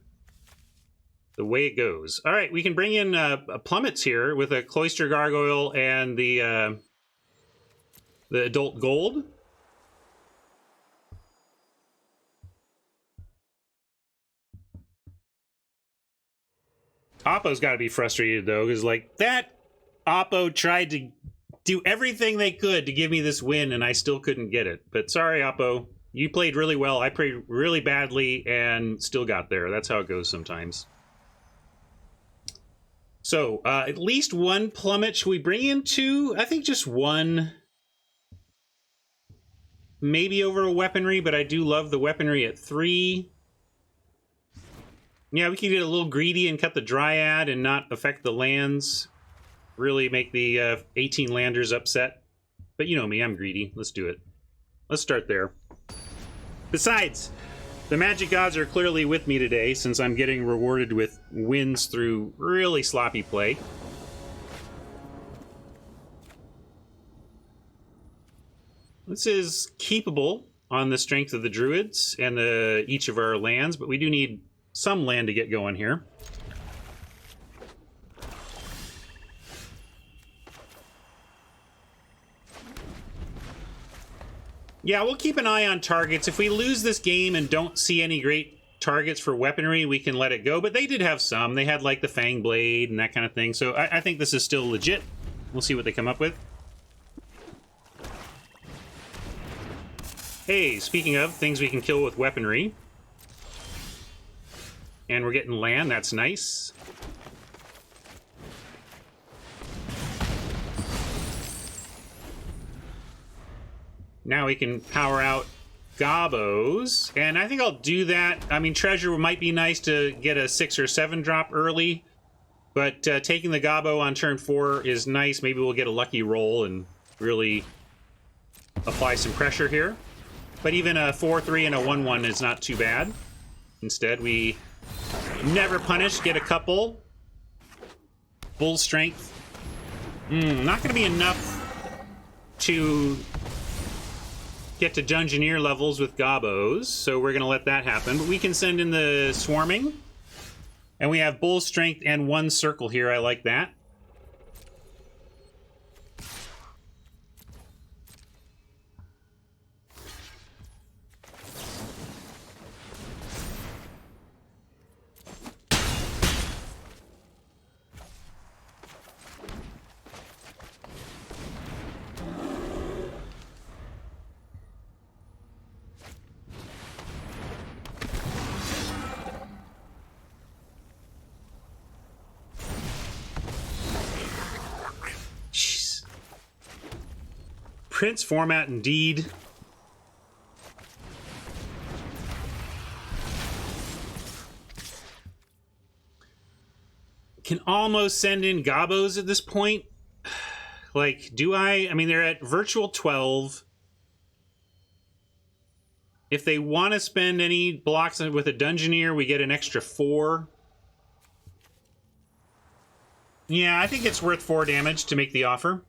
the way it goes. All right, we can bring in plummets here with a Cloister Gargoyle and the Adult Gold. Oppo's got to be frustrated, though, because, like, that Oppo tried to do everything they could to give me this win, and I still couldn't get it. But sorry, Oppo. You played really well. I played really badly and still got there. That's how it goes sometimes. So, at least 1 plummet. Should we bring in 2? I think just 1. Maybe over a weaponry, but I do love the weaponry at 3. Yeah, we can get a little greedy and cut the Dryad and not affect the lands. really make the 18 landers upset. But you know me, I'm greedy. Let's do it. Let's start there. Besides, the Magic Gods are clearly with me today since I'm getting rewarded with wins through really sloppy play. This is keepable on the strength of the Druids and each of our lands, but we do need some land to get going here. Yeah, we'll keep an eye on targets. If we lose this game and don't see any great targets for weaponry, we can let it go. But they did have some. They had, like, the Fang Blade and that kind of thing. So I think this is still legit. We'll see what they come up with. Hey, speaking of things we can kill with weaponry. And we're getting land. That's nice. Now we can power out Gobos, and I think I'll do that. I mean, Treasure might be nice to get a 6 or 7 drop early, but taking the Gobbo on turn 4 is nice. Maybe we'll get a lucky roll and really apply some pressure here. But even a 4-3 and a 1-1 is not too bad. Instead, we never punish, get a couple. Bull Strength. Not going to be enough to get to Dungeoneer levels with Gobos, so we're going to let that happen. But we can send in the Swarming. And we have Bull Strength and 1 Circle here. I like that. Prince format indeed. Can almost send in Gobos at this point. Like, do I? I mean, they're at virtual 12. If they want to spend any blocks with a Dungeoneer, we get an extra 4. Yeah, I think it's worth 4 damage to make the offer.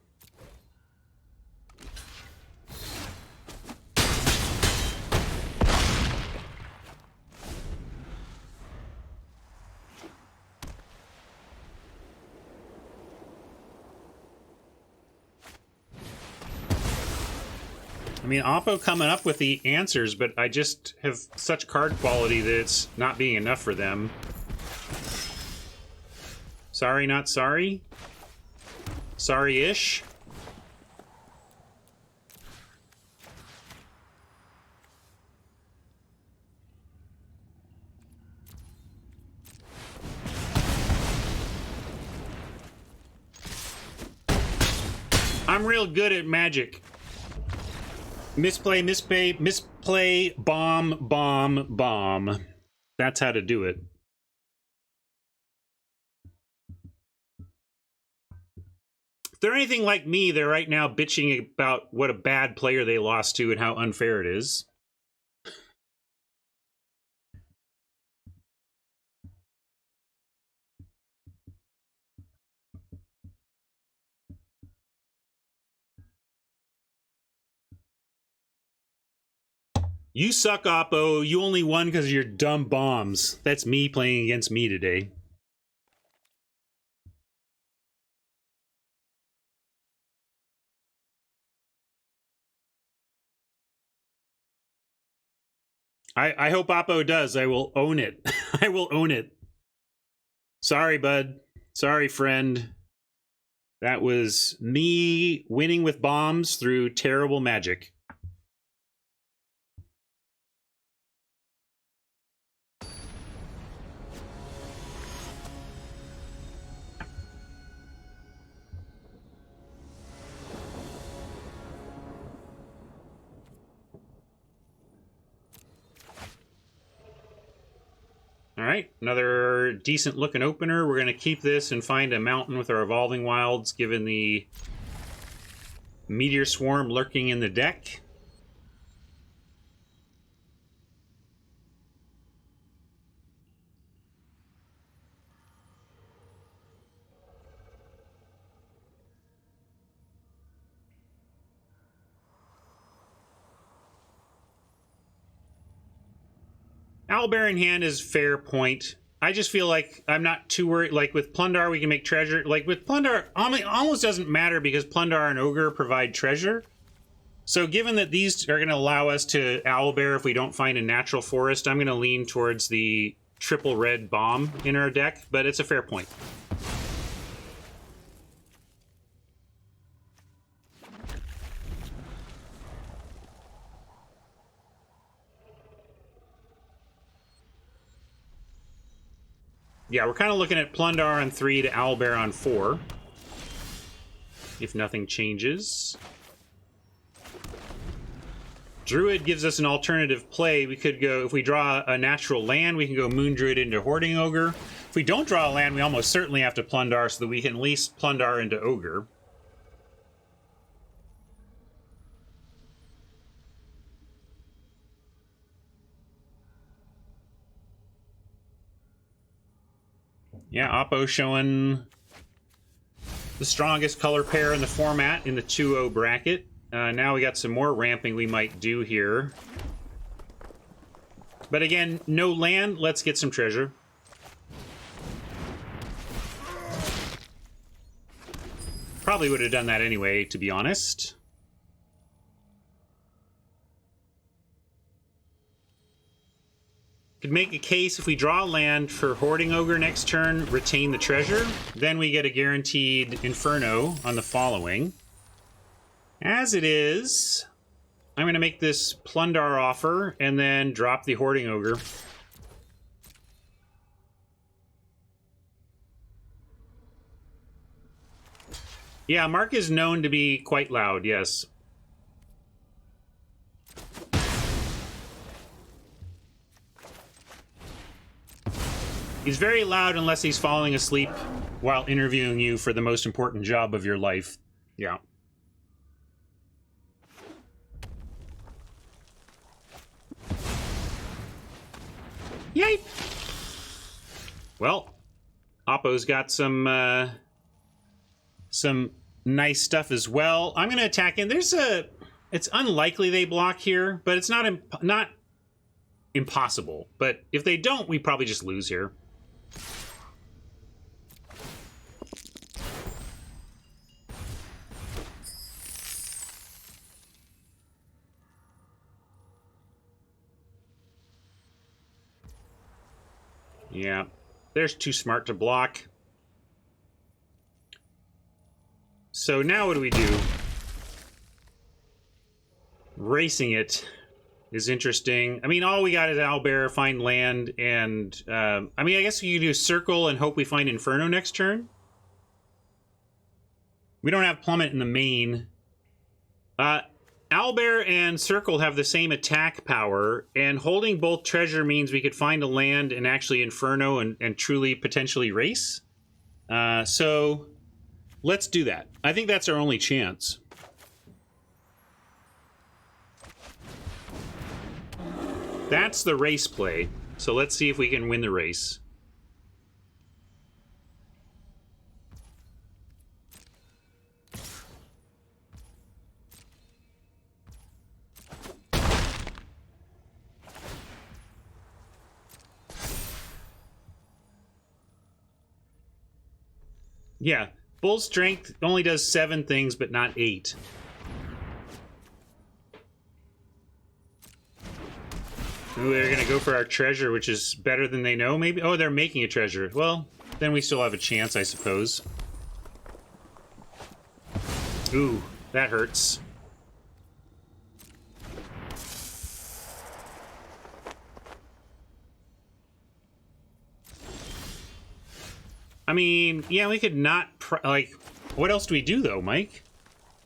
I mean, Oppo coming up with the answers, but I just have such card quality that it's not being enough for them. Sorry, not sorry? Sorry-ish? I'm real good at Magic. Misplay, bomb, bomb, bomb. That's how to do it. If they're anything like me, they're right now bitching about what a bad player they lost to and how unfair it is. You suck, Oppo. You only won because of your dumb bombs. That's me playing against me today. I hope Oppo does. I will own it. I will own it. Sorry, bud. Sorry, friend. That was me winning with bombs through terrible Magic. All right, another decent looking opener. We're going to keep this and find a mountain with our Evolving Wilds, given the Meteor Swarm lurking in the deck. Owlbear in hand is fair point. I just feel like I'm not too worried. Like with Plundar, we can make treasure. Like with Plundar, almost doesn't matter because Plundar and Ogre provide treasure. So given that these are going to allow us to Owlbear if we don't find a natural forest, I'm going to lean towards the triple red bomb in our deck, but it's a fair point. Yeah, we're kind of looking at Plundar on 3 to Owlbear on 4. If nothing changes. Druid gives us an alternative play. We could go, if we draw a natural land, we can go Moon Druid into Hoarding Ogre. If we don't draw a land, we almost certainly have to Plundar so that we can at least Plundar into Ogre. Yeah, Oppo showing the strongest color pair in the format in the 2-0 bracket. Now we got some more ramping we might do here. But again, no land. Let's get some treasure. Probably would have done that anyway, to be honest. Could make a case if we draw land for Hoarding Ogre next turn, retain the treasure, then we get a guaranteed Inferno on the following. As it is, I'm going to make this Plundar offer and then drop the Hoarding Ogre. Yeah, Mark is known to be quite loud, yes. He's very loud unless he's falling asleep while interviewing you for the most important job of your life. Yeah. Yay! Well, Oppo's got some nice stuff as well. I'm going to attack in. It's unlikely they block here, but it's not impossible. But if they don't, we probably just lose here. Yeah, there's too smart to block. So now what do we do? Racing it is interesting. I mean, all we got is Owlbear, find land, and I mean, I guess you could do Circle and hope we find Inferno next turn. We don't have Plummet in the main. Owlbear and Circle have the same attack power, and holding both treasure means we could find a land and actually Inferno and truly potentially race. So let's do that. I think that's our only chance. That's the race play. So let's see if we can win the race. Yeah, Bull Strength only does 7 things, but not 8. Ooh, they're gonna go for our treasure, which is better than they know, maybe? Oh, they're making a treasure. Well, then we still have a chance, I suppose. Ooh, that hurts. I mean, yeah, we could not, like, what else do we do, though, Mike?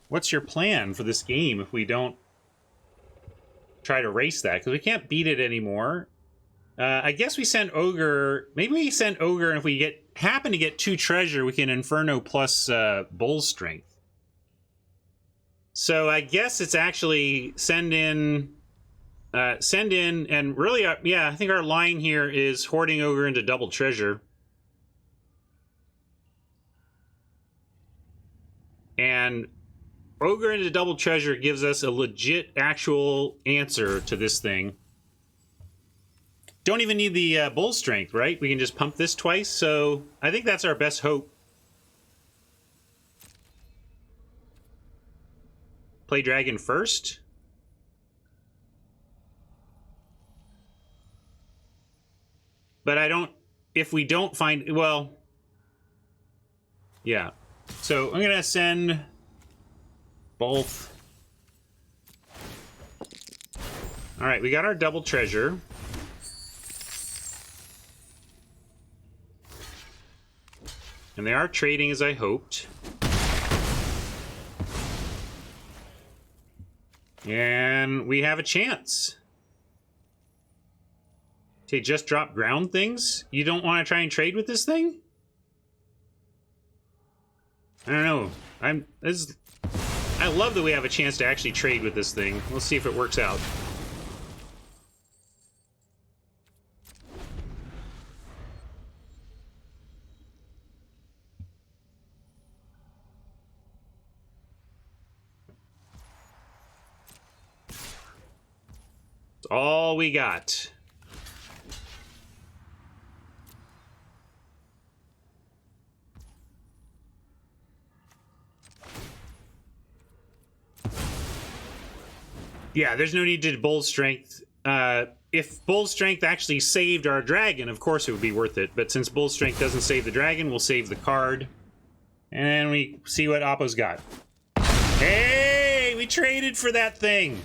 What's your plan for this game if we don't try to race that? Because we can't beat it anymore. I guess we send Ogre. Maybe we send Ogre, and if we happen to get 2 treasure, we can Inferno plus Bull's Strength. So I guess it's actually send in, and really, yeah, I think our line here is hoarding Ogre into double treasure. And Ogre into double treasure gives us a legit, actual answer to this thing. Don't even need the Bull Strength, right? We can just pump this twice, so I think that's our best hope. Play Dragon first. But I don't... If we don't find... Well... Yeah. So I'm gonna send both. Alright, we got our double treasure. And they are trading as I hoped. And we have a chance. Okay, just drop ground things? You don't want to try and trade with this thing? I don't know. I love that we have a chance to actually trade with this thing. We'll see if it works out. It's all we got. Yeah, there's no need to Bull Strength. If Bull Strength actually saved our dragon, of course it would be worth it. But since Bull Strength doesn't save the dragon, we'll save the card. And we see what Oppo's got. Hey, we traded for that thing.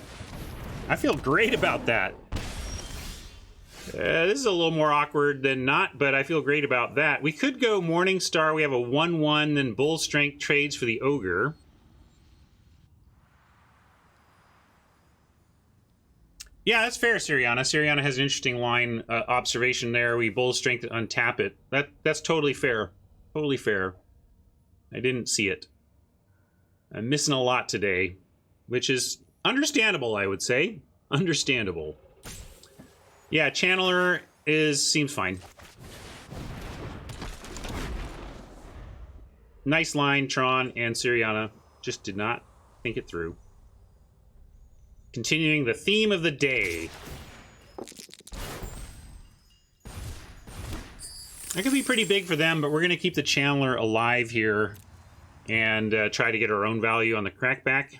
I feel great about that. This is a little more awkward than not, but I feel great about that. We could go Morningstar. We have a 1-1, then Bull Strength trades for the Ogre. Yeah, that's fair, Siriana. Siriana has an interesting line observation there. We Bull Strength to untap it. That's totally fair. Totally fair. I didn't see it. I'm missing a lot today, which is understandable, I would say. Understandable. Yeah, Channeler seems fine. Nice line, Tron and Siriana. Just did not think it through. Continuing the theme of the day. That could be pretty big for them, but we're going to keep the Channeler alive here and try to get our own value on the crackback.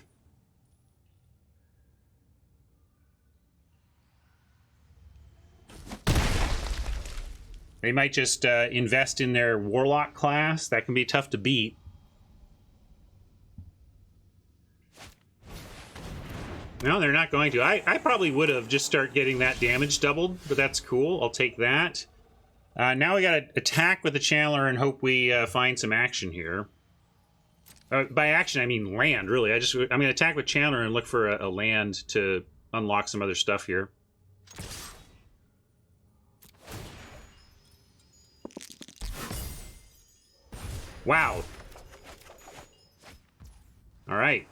They might just invest in their Warlock class. That can be tough to beat. No, they're not going to. I probably would have just start getting that damage doubled, but that's cool. I'll take that. Now we got to attack with the Channeler and hope we find some action here. By action, I mean land, really. I'm going to attack with Channeler and look for a land to unlock some other stuff here. Wow. All right.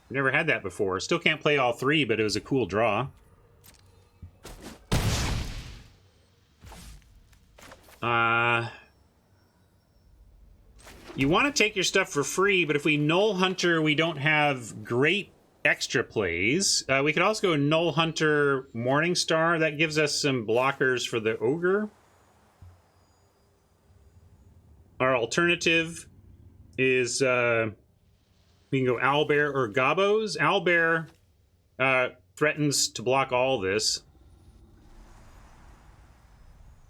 Never had that before. Still can't play all three, but it was a cool draw. You want to take your stuff for free, but if we Null Hunter, we don't have great extra plays. We could also go Null Hunter Morningstar. That gives us some blockers for the Ogre. Our alternative is... we can go Owlbear or Gobos. Owlbear threatens to block all this.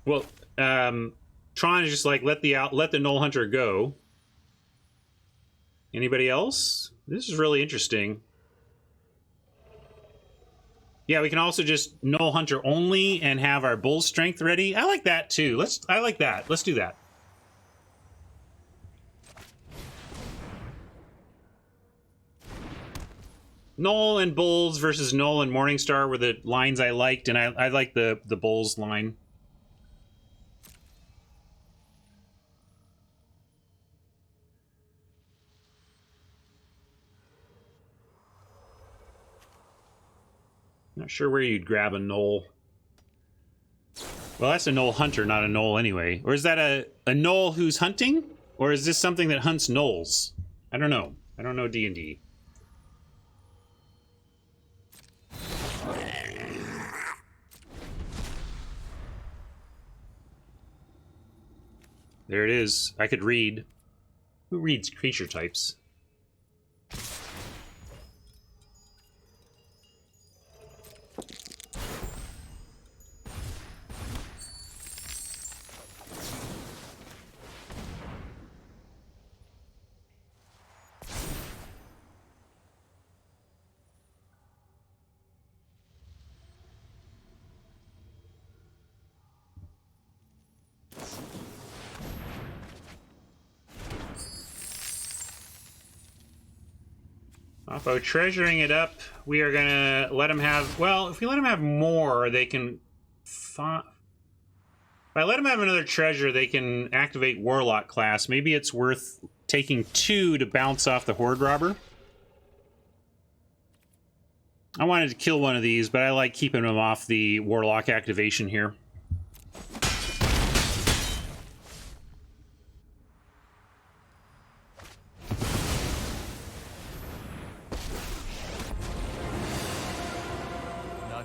Well, Tron is just like, let the Null Hunter go. Anybody else? This is really interesting. Yeah, we can also just Null Hunter only and have our Bull Strength ready. I like that too. I like that. Let's do that. Null and Bulls versus Null and Morningstar were the lines I liked, and I like the Bulls line. Not sure where you'd grab a Null. Well, that's a Null hunter, not a Null anyway. Or is that a Null who's hunting? Or is this something that hunts Nulls? I don't know. I don't know D&D. There it is. I could read. Who reads creature types? Oppo treasuring it up. We are gonna let him have, well, if we let him have more, they can if I let him have another treasure, they can activate Warlock class. Maybe it's worth taking 2 to bounce off the Horde Robber. I wanted to kill one of these, but I like keeping him off the Warlock activation here.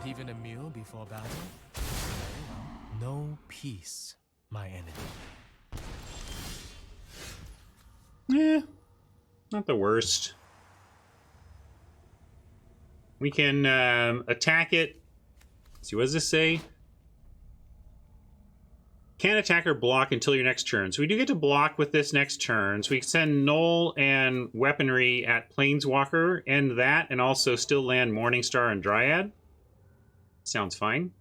Even a meal before battle? No peace, my enemy. Not the worst. We can attack it. Let's see, what does this say? Can't attack or block until your next turn. So we do get to block with this next turn. So we can send Null and Weaponry at Planeswalker, end that, and also still land Morningstar and Dryad. Sounds fine.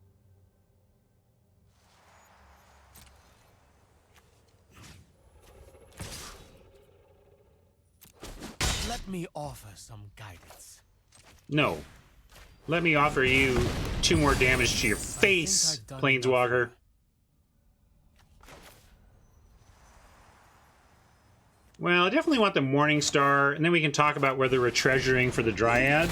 Let me offer some guidance. No. Let me offer you 2 more damage to your face, Planeswalker. Well, I definitely want the Morningstar, and then we can talk about whether we're treasuring for the Dryad.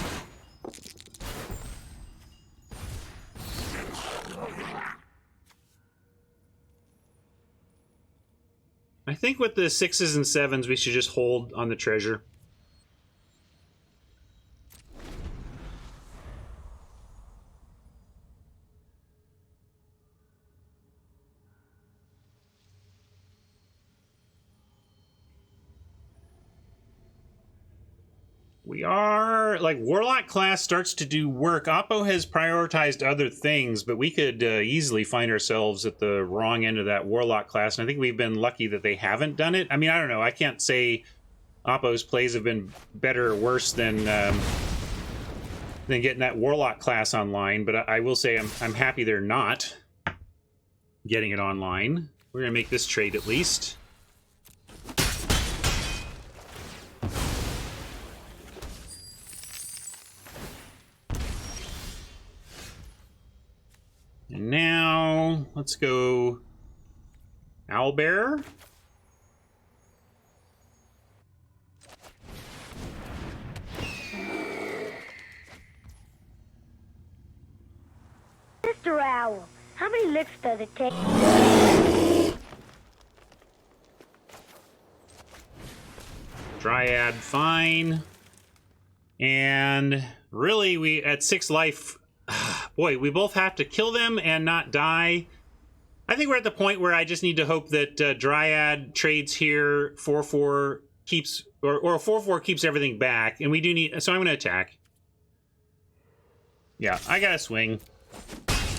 I think with the 6s and 7s, we should just hold on the treasure. We are, like, Warlock class starts to do work. Oppo has prioritized other things, but we could easily find ourselves at the wrong end of that Warlock class, and I think we've been lucky that they haven't done it. I mean, I don't know. I can't say Oppo's plays have been better or worse than getting that Warlock class online, but I will say I'm happy they're not getting it online. We're going to make this trade at least. And now, let's go Owlbear. Mr. Owl, how many licks does it take? Dryad, fine. And really, we at 6 life, boy, we both have to kill them and not die. I think we're at the point where I just need to hope that Dryad trades here, 4/4 keeps, or 4/4 keeps everything back, and we do need, so I'm going to attack. Yeah, I got to swing.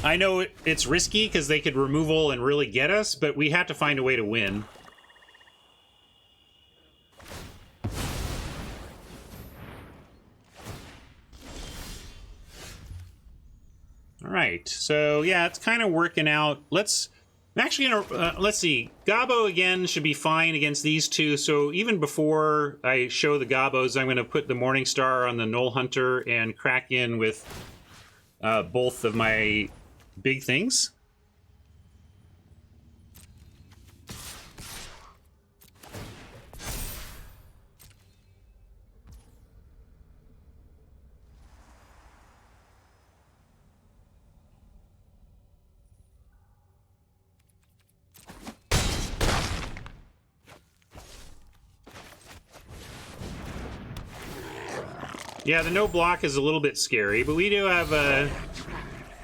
I know it's risky because they could removal and really get us, but we have to find a way to win. All right, so yeah, it's kind of working out. Actually, let's see. Gobbo, again, should be fine against these two. So even before I show the Gobbos, I'm going to put the Morningstar on the Knoll Hunter and crack in with both of my big things. Yeah, the no block is a little bit scary, but we do have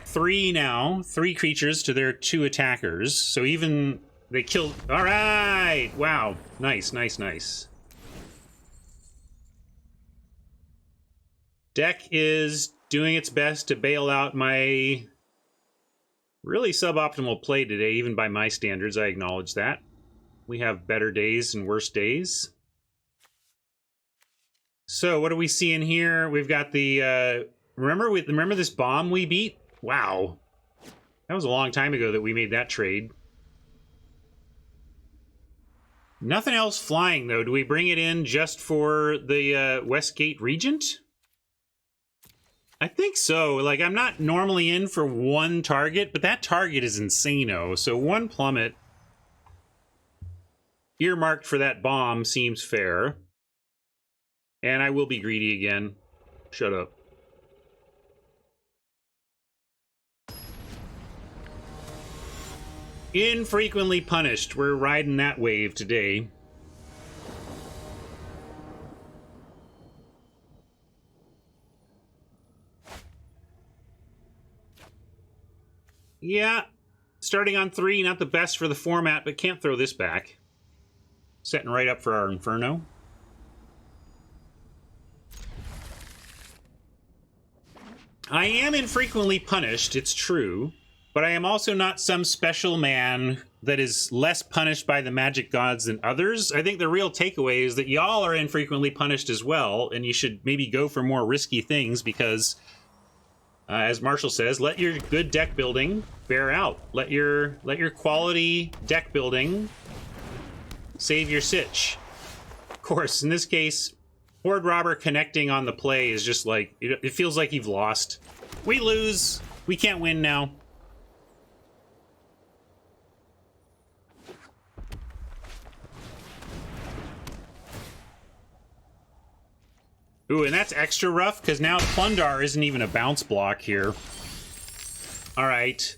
three creatures to their 2 attackers. So even they killed. All right, wow, nice, nice, nice. Deck is doing its best to bail out my really suboptimal play today, even by my standards. I acknowledge that. We have better days and worse days. So what are we seeing here? We've got the remember this bomb we beat? Wow. That was a long time ago that we made that trade. Nothing else flying though. Do we bring it in just for the Westgate Regent? I think so. Like, I'm not normally in for one target, but that target is insano. So 1 plummet earmarked for that bomb seems fair. And I will be greedy again. Shut up. Infrequently punished. We're riding that wave today. Yeah. Starting on 3, not the best for the format, but can't throw this back. Setting right up for our Inferno. I am infrequently punished, it's true, but I am also not some special man that is less punished by the magic gods than others. I think the real takeaway is that y'all are infrequently punished as well, and you should maybe go for more risky things because, as Marshall says, let your good deck building bear out. Let your quality deck building save your sitch. Of course, in this case, Horde Robber connecting on the play is just like, it feels like you've lost. We lose. We can't win now. Ooh, and that's extra rough because now Plundar isn't even a bounce block here. All right.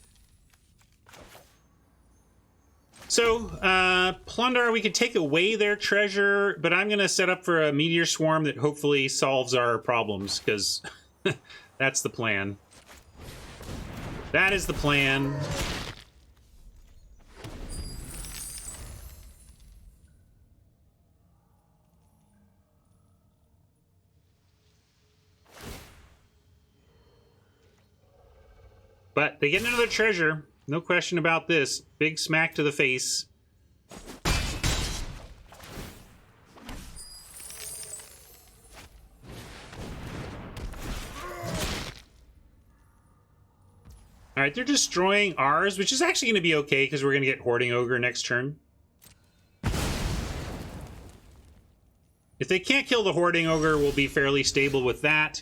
So, Plunder, we could take away their treasure, but I'm going to set up for a meteor swarm that hopefully solves our problems, because that's the plan. That is the plan. But they get another treasure. No question about this. Big smack to the face. All right, they're destroying ours, which is actually going to be okay because we're going to get Hoarding Ogre next turn. If they can't kill the Hoarding Ogre, we'll be fairly stable with that.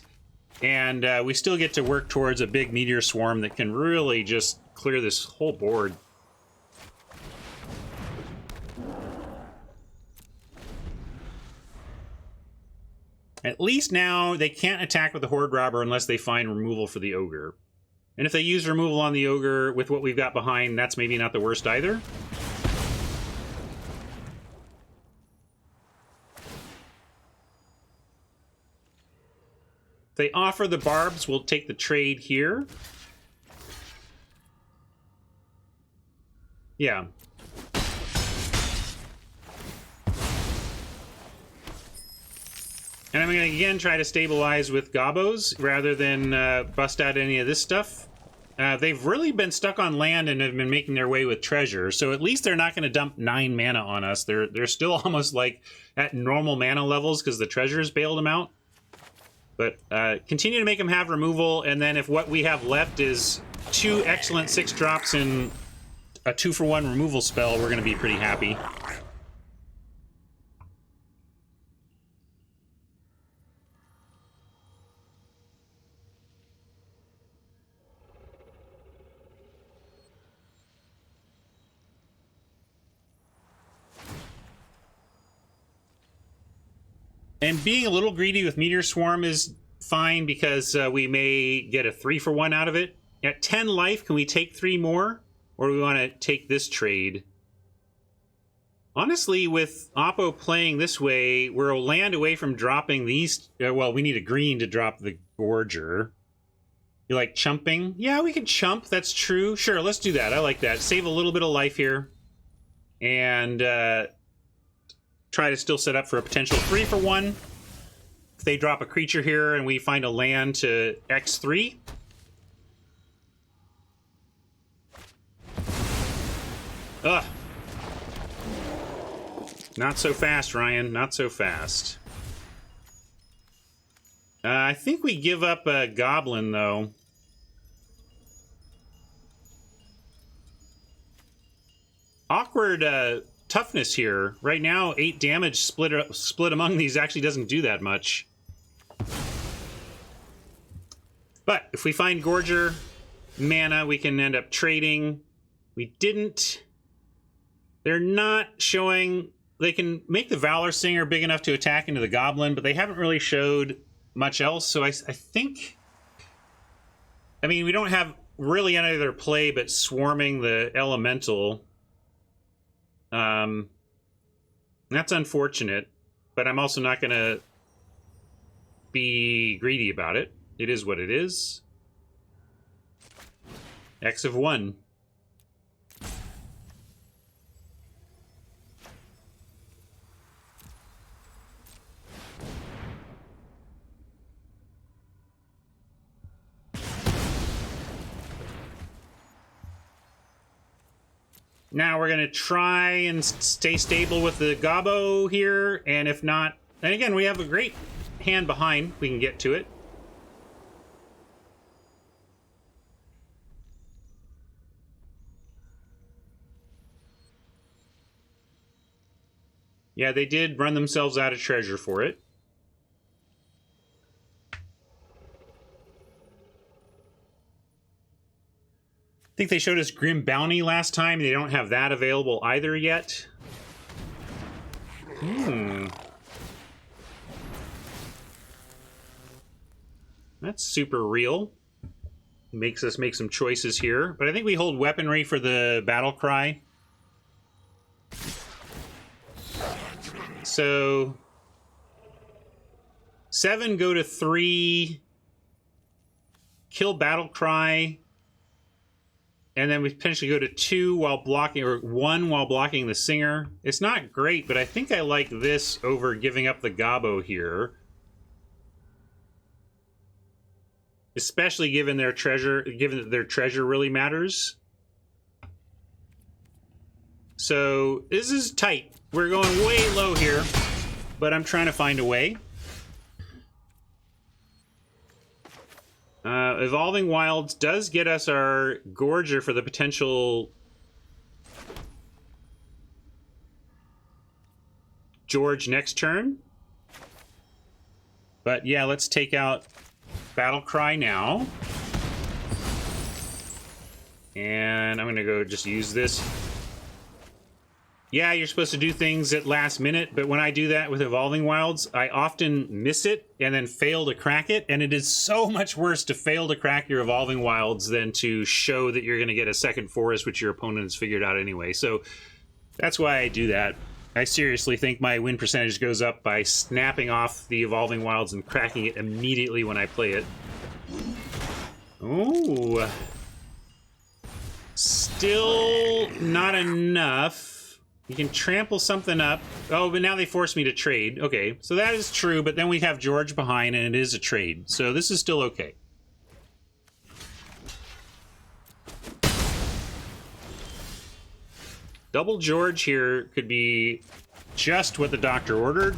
And we still get to work towards a big meteor swarm that can really just clear this whole board. At least now they can't attack with the Horde Robber unless they find removal for the Ogre. And if they use removal on the Ogre with what we've got behind, that's maybe not the worst either. If they offer the barbs, we'll take the trade here. Yeah. And I'm going to again try to stabilize with Gobbos rather than bust out any of this stuff. They've really been stuck on land and have been making their way with treasure, so at least they're not going to dump 9 mana on us. They're still almost like at normal mana levels because the treasures bailed them out. But continue to make them have removal, and then if what we have left is 2 excellent 6 drops in a 2-for-1 removal spell, we're going to be pretty happy. And being a little greedy with Meteor Swarm is fine because we may get a 3-for-1 out of it. At 10 life, can we take 3 more? Or do we want to take this trade? Honestly, with Oppo playing this way, we're a land away from dropping these... well, we need a green to drop the Gorger. You like chumping? Yeah, we can chump. That's true. Sure, let's do that. I like that. Save a little bit of life here. And... try to still set up for a potential 3-for-1. If they drop a creature here and we find a land to X3. Ugh. Not so fast, Ryan. Not so fast. I think we give up a Goblin, though. Awkward, toughness here. Right now, 8 damage split among these actually doesn't do that much. But if we find Gorger mana, we can end up trading. We didn't. They're not showing... They can make the Valor Singer big enough to attack into the Goblin, but they haven't really showed much else. So I think... I mean, we don't have really any other play but swarming the Elemental. That's unfortunate, but I'm also not going to be greedy about it. It is what it is. X of 1. Now we're going to try and stay stable with the Gobbo here, and if not... And again, we have a great hand behind. We can get to it. Yeah, they did run themselves out of treasure for it. I think they showed us Grim Bounty last time. They don't have that available either yet. That's super real. Makes us make some choices here. But I think we hold Weaponry for the Battle Cry. So... 7 go to 3. Kill Battle Cry. And then we potentially go to 2 while blocking, or 1 while blocking the Singer. It's not great, but I think I like this over giving up the Gobbo here. Especially given their treasure, given that their treasure really matters. So this is tight. We're going way low here, but I'm trying to find a way. Evolving Wilds does get us our Gorger for the potential George next turn. But yeah, let's take out Battle Cry now. And I'm going to go just use this. Yeah, you're supposed to do things at last minute, but when I do that with Evolving Wilds, I often miss it and then fail to crack it, and it is so much worse to fail to crack your Evolving Wilds than to show that you're going to get a second forest, which your opponent has figured out anyway. So that's why I do that. I seriously think my win percentage goes up by snapping off the Evolving Wilds and cracking it immediately when I play it. Ooh. Still not enough. You can trample something up. Oh, but now they force me to trade. Okay, so that is true, but then we have George behind, and it is a trade. So this is still okay. Double George here could be just what the doctor ordered.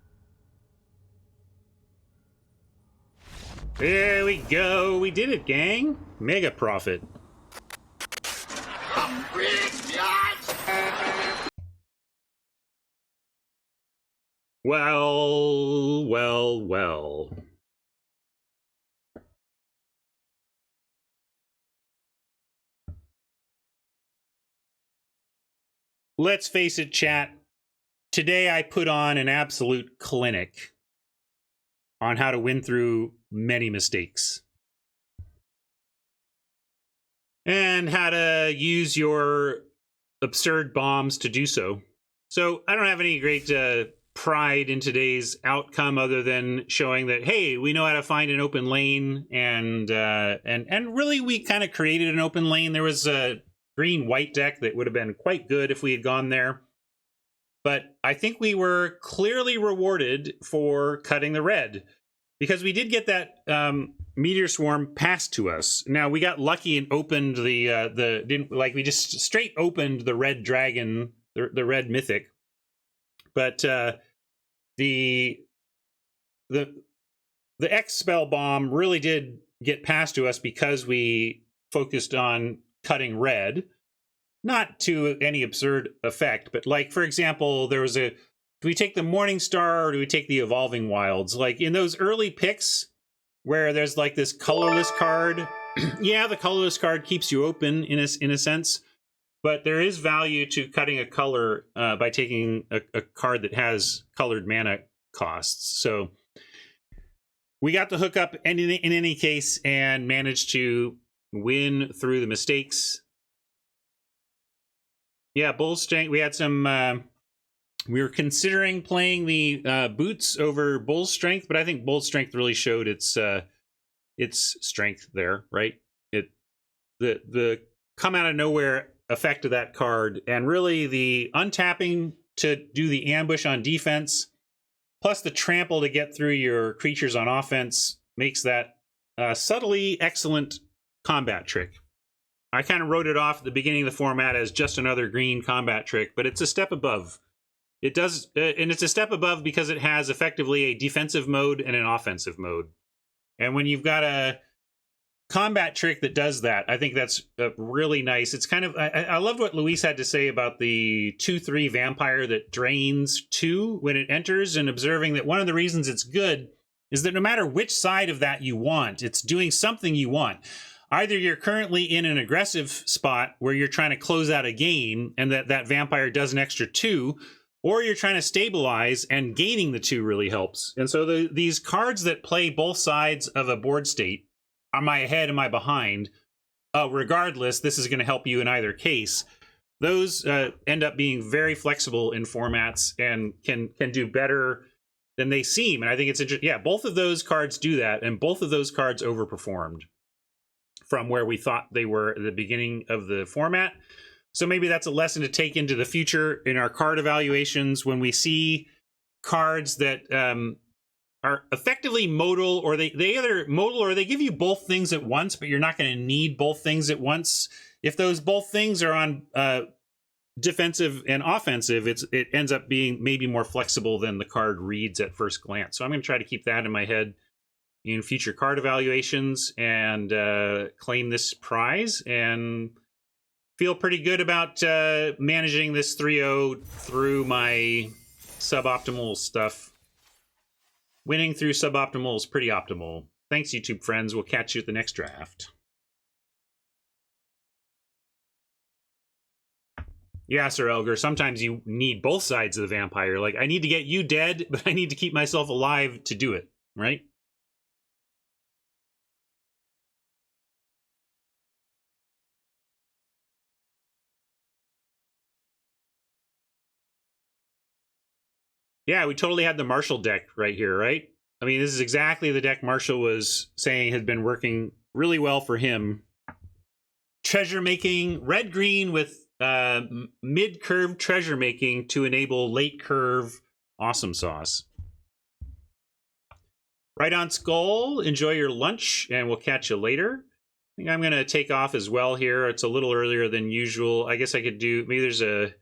There we go. We did it, gang. Mega profit. Well, well, well. Let's face it, chat. Today I put on an absolute clinic on how to win through many mistakes. And how to use your absurd bombs to do so. So I don't have any great pride in today's outcome other than showing that, hey, we know how to find an open lane, and really we kind of created an open lane. There was a green-white deck that would have been quite good if we had gone there. But I think we were clearly rewarded for cutting the red, because we did get that meteor swarm passed to us. Now we got lucky and opened we just straight opened the red dragon, the red mythic. But the X spell bomb really did get passed to us because we focused on cutting red, not to any absurd effect, but like, for example, there was do we take the Morning Star or do we take the Evolving Wilds? Like in those early picks where there's like this colorless card, yeah, the colorless card keeps you open in a sense, but there is value to cutting a color by taking a card that has colored mana costs. So we got the hookup in any case and managed to win through the mistakes. Yeah, Bull Strength. We had some. We were considering playing the Boots over Bull Strength, but I think Bull Strength really showed its strength there, right? The come out of nowhere effect of that card, and really the untapping to do the ambush on defense, plus the trample to get through your creatures on offense, makes that subtly excellent combat trick. I kind of wrote it off at the beginning of the format as just another green combat trick, but it's a step above. It does, and it's a step above because it has effectively a defensive mode and an offensive mode. And when you've got a combat trick that does that, I think that's really nice. It's kind of, I loved what Luis had to say about the 2/3 vampire that drains 2 when it enters, and observing that one of the reasons it's good is that no matter which side of that you want, it's doing something you want. Either you're currently in an aggressive spot where you're trying to close out a game and that vampire does an extra 2, or you're trying to stabilize and gaining the 2 really helps. And so these cards that play both sides of a board state, am I ahead, am I behind? Regardless, this is going to help you in either case. Those end up being very flexible in formats and can do better than they seem. And I think it's interesting. Yeah, both of those cards do that, and both of those cards overperformed from where we thought they were at the beginning of the format. So maybe that's a lesson to take into the future in our card evaluations when we see cards that are effectively modal, or they either modal or they give you both things at once, but you're not going to need both things at once. If those both things are on defensive and offensive, it ends up being maybe more flexible than the card reads at first glance. So I'm going to try to keep that in my head in future card evaluations and claim this prize and feel pretty good about managing this 3-0 through my suboptimal stuff. Winning through suboptimal is pretty optimal. Thanks, YouTube friends. We'll catch you at the next draft. Yeah, Sir Elgar, sometimes you need both sides of the vampire. Like, I need to get you dead, but I need to keep myself alive to do it, right? Yeah, we totally had the Marshall deck right here, right? I mean, this is exactly the deck Marshall was saying had been working really well for him. Treasure making, red-green with mid-curve treasure making to enable late-curve awesome sauce. Right on Skull, enjoy your lunch, and we'll catch you later. I think I'm going to take off as well here. It's a little earlier than usual. I guess I could do, maybe there's a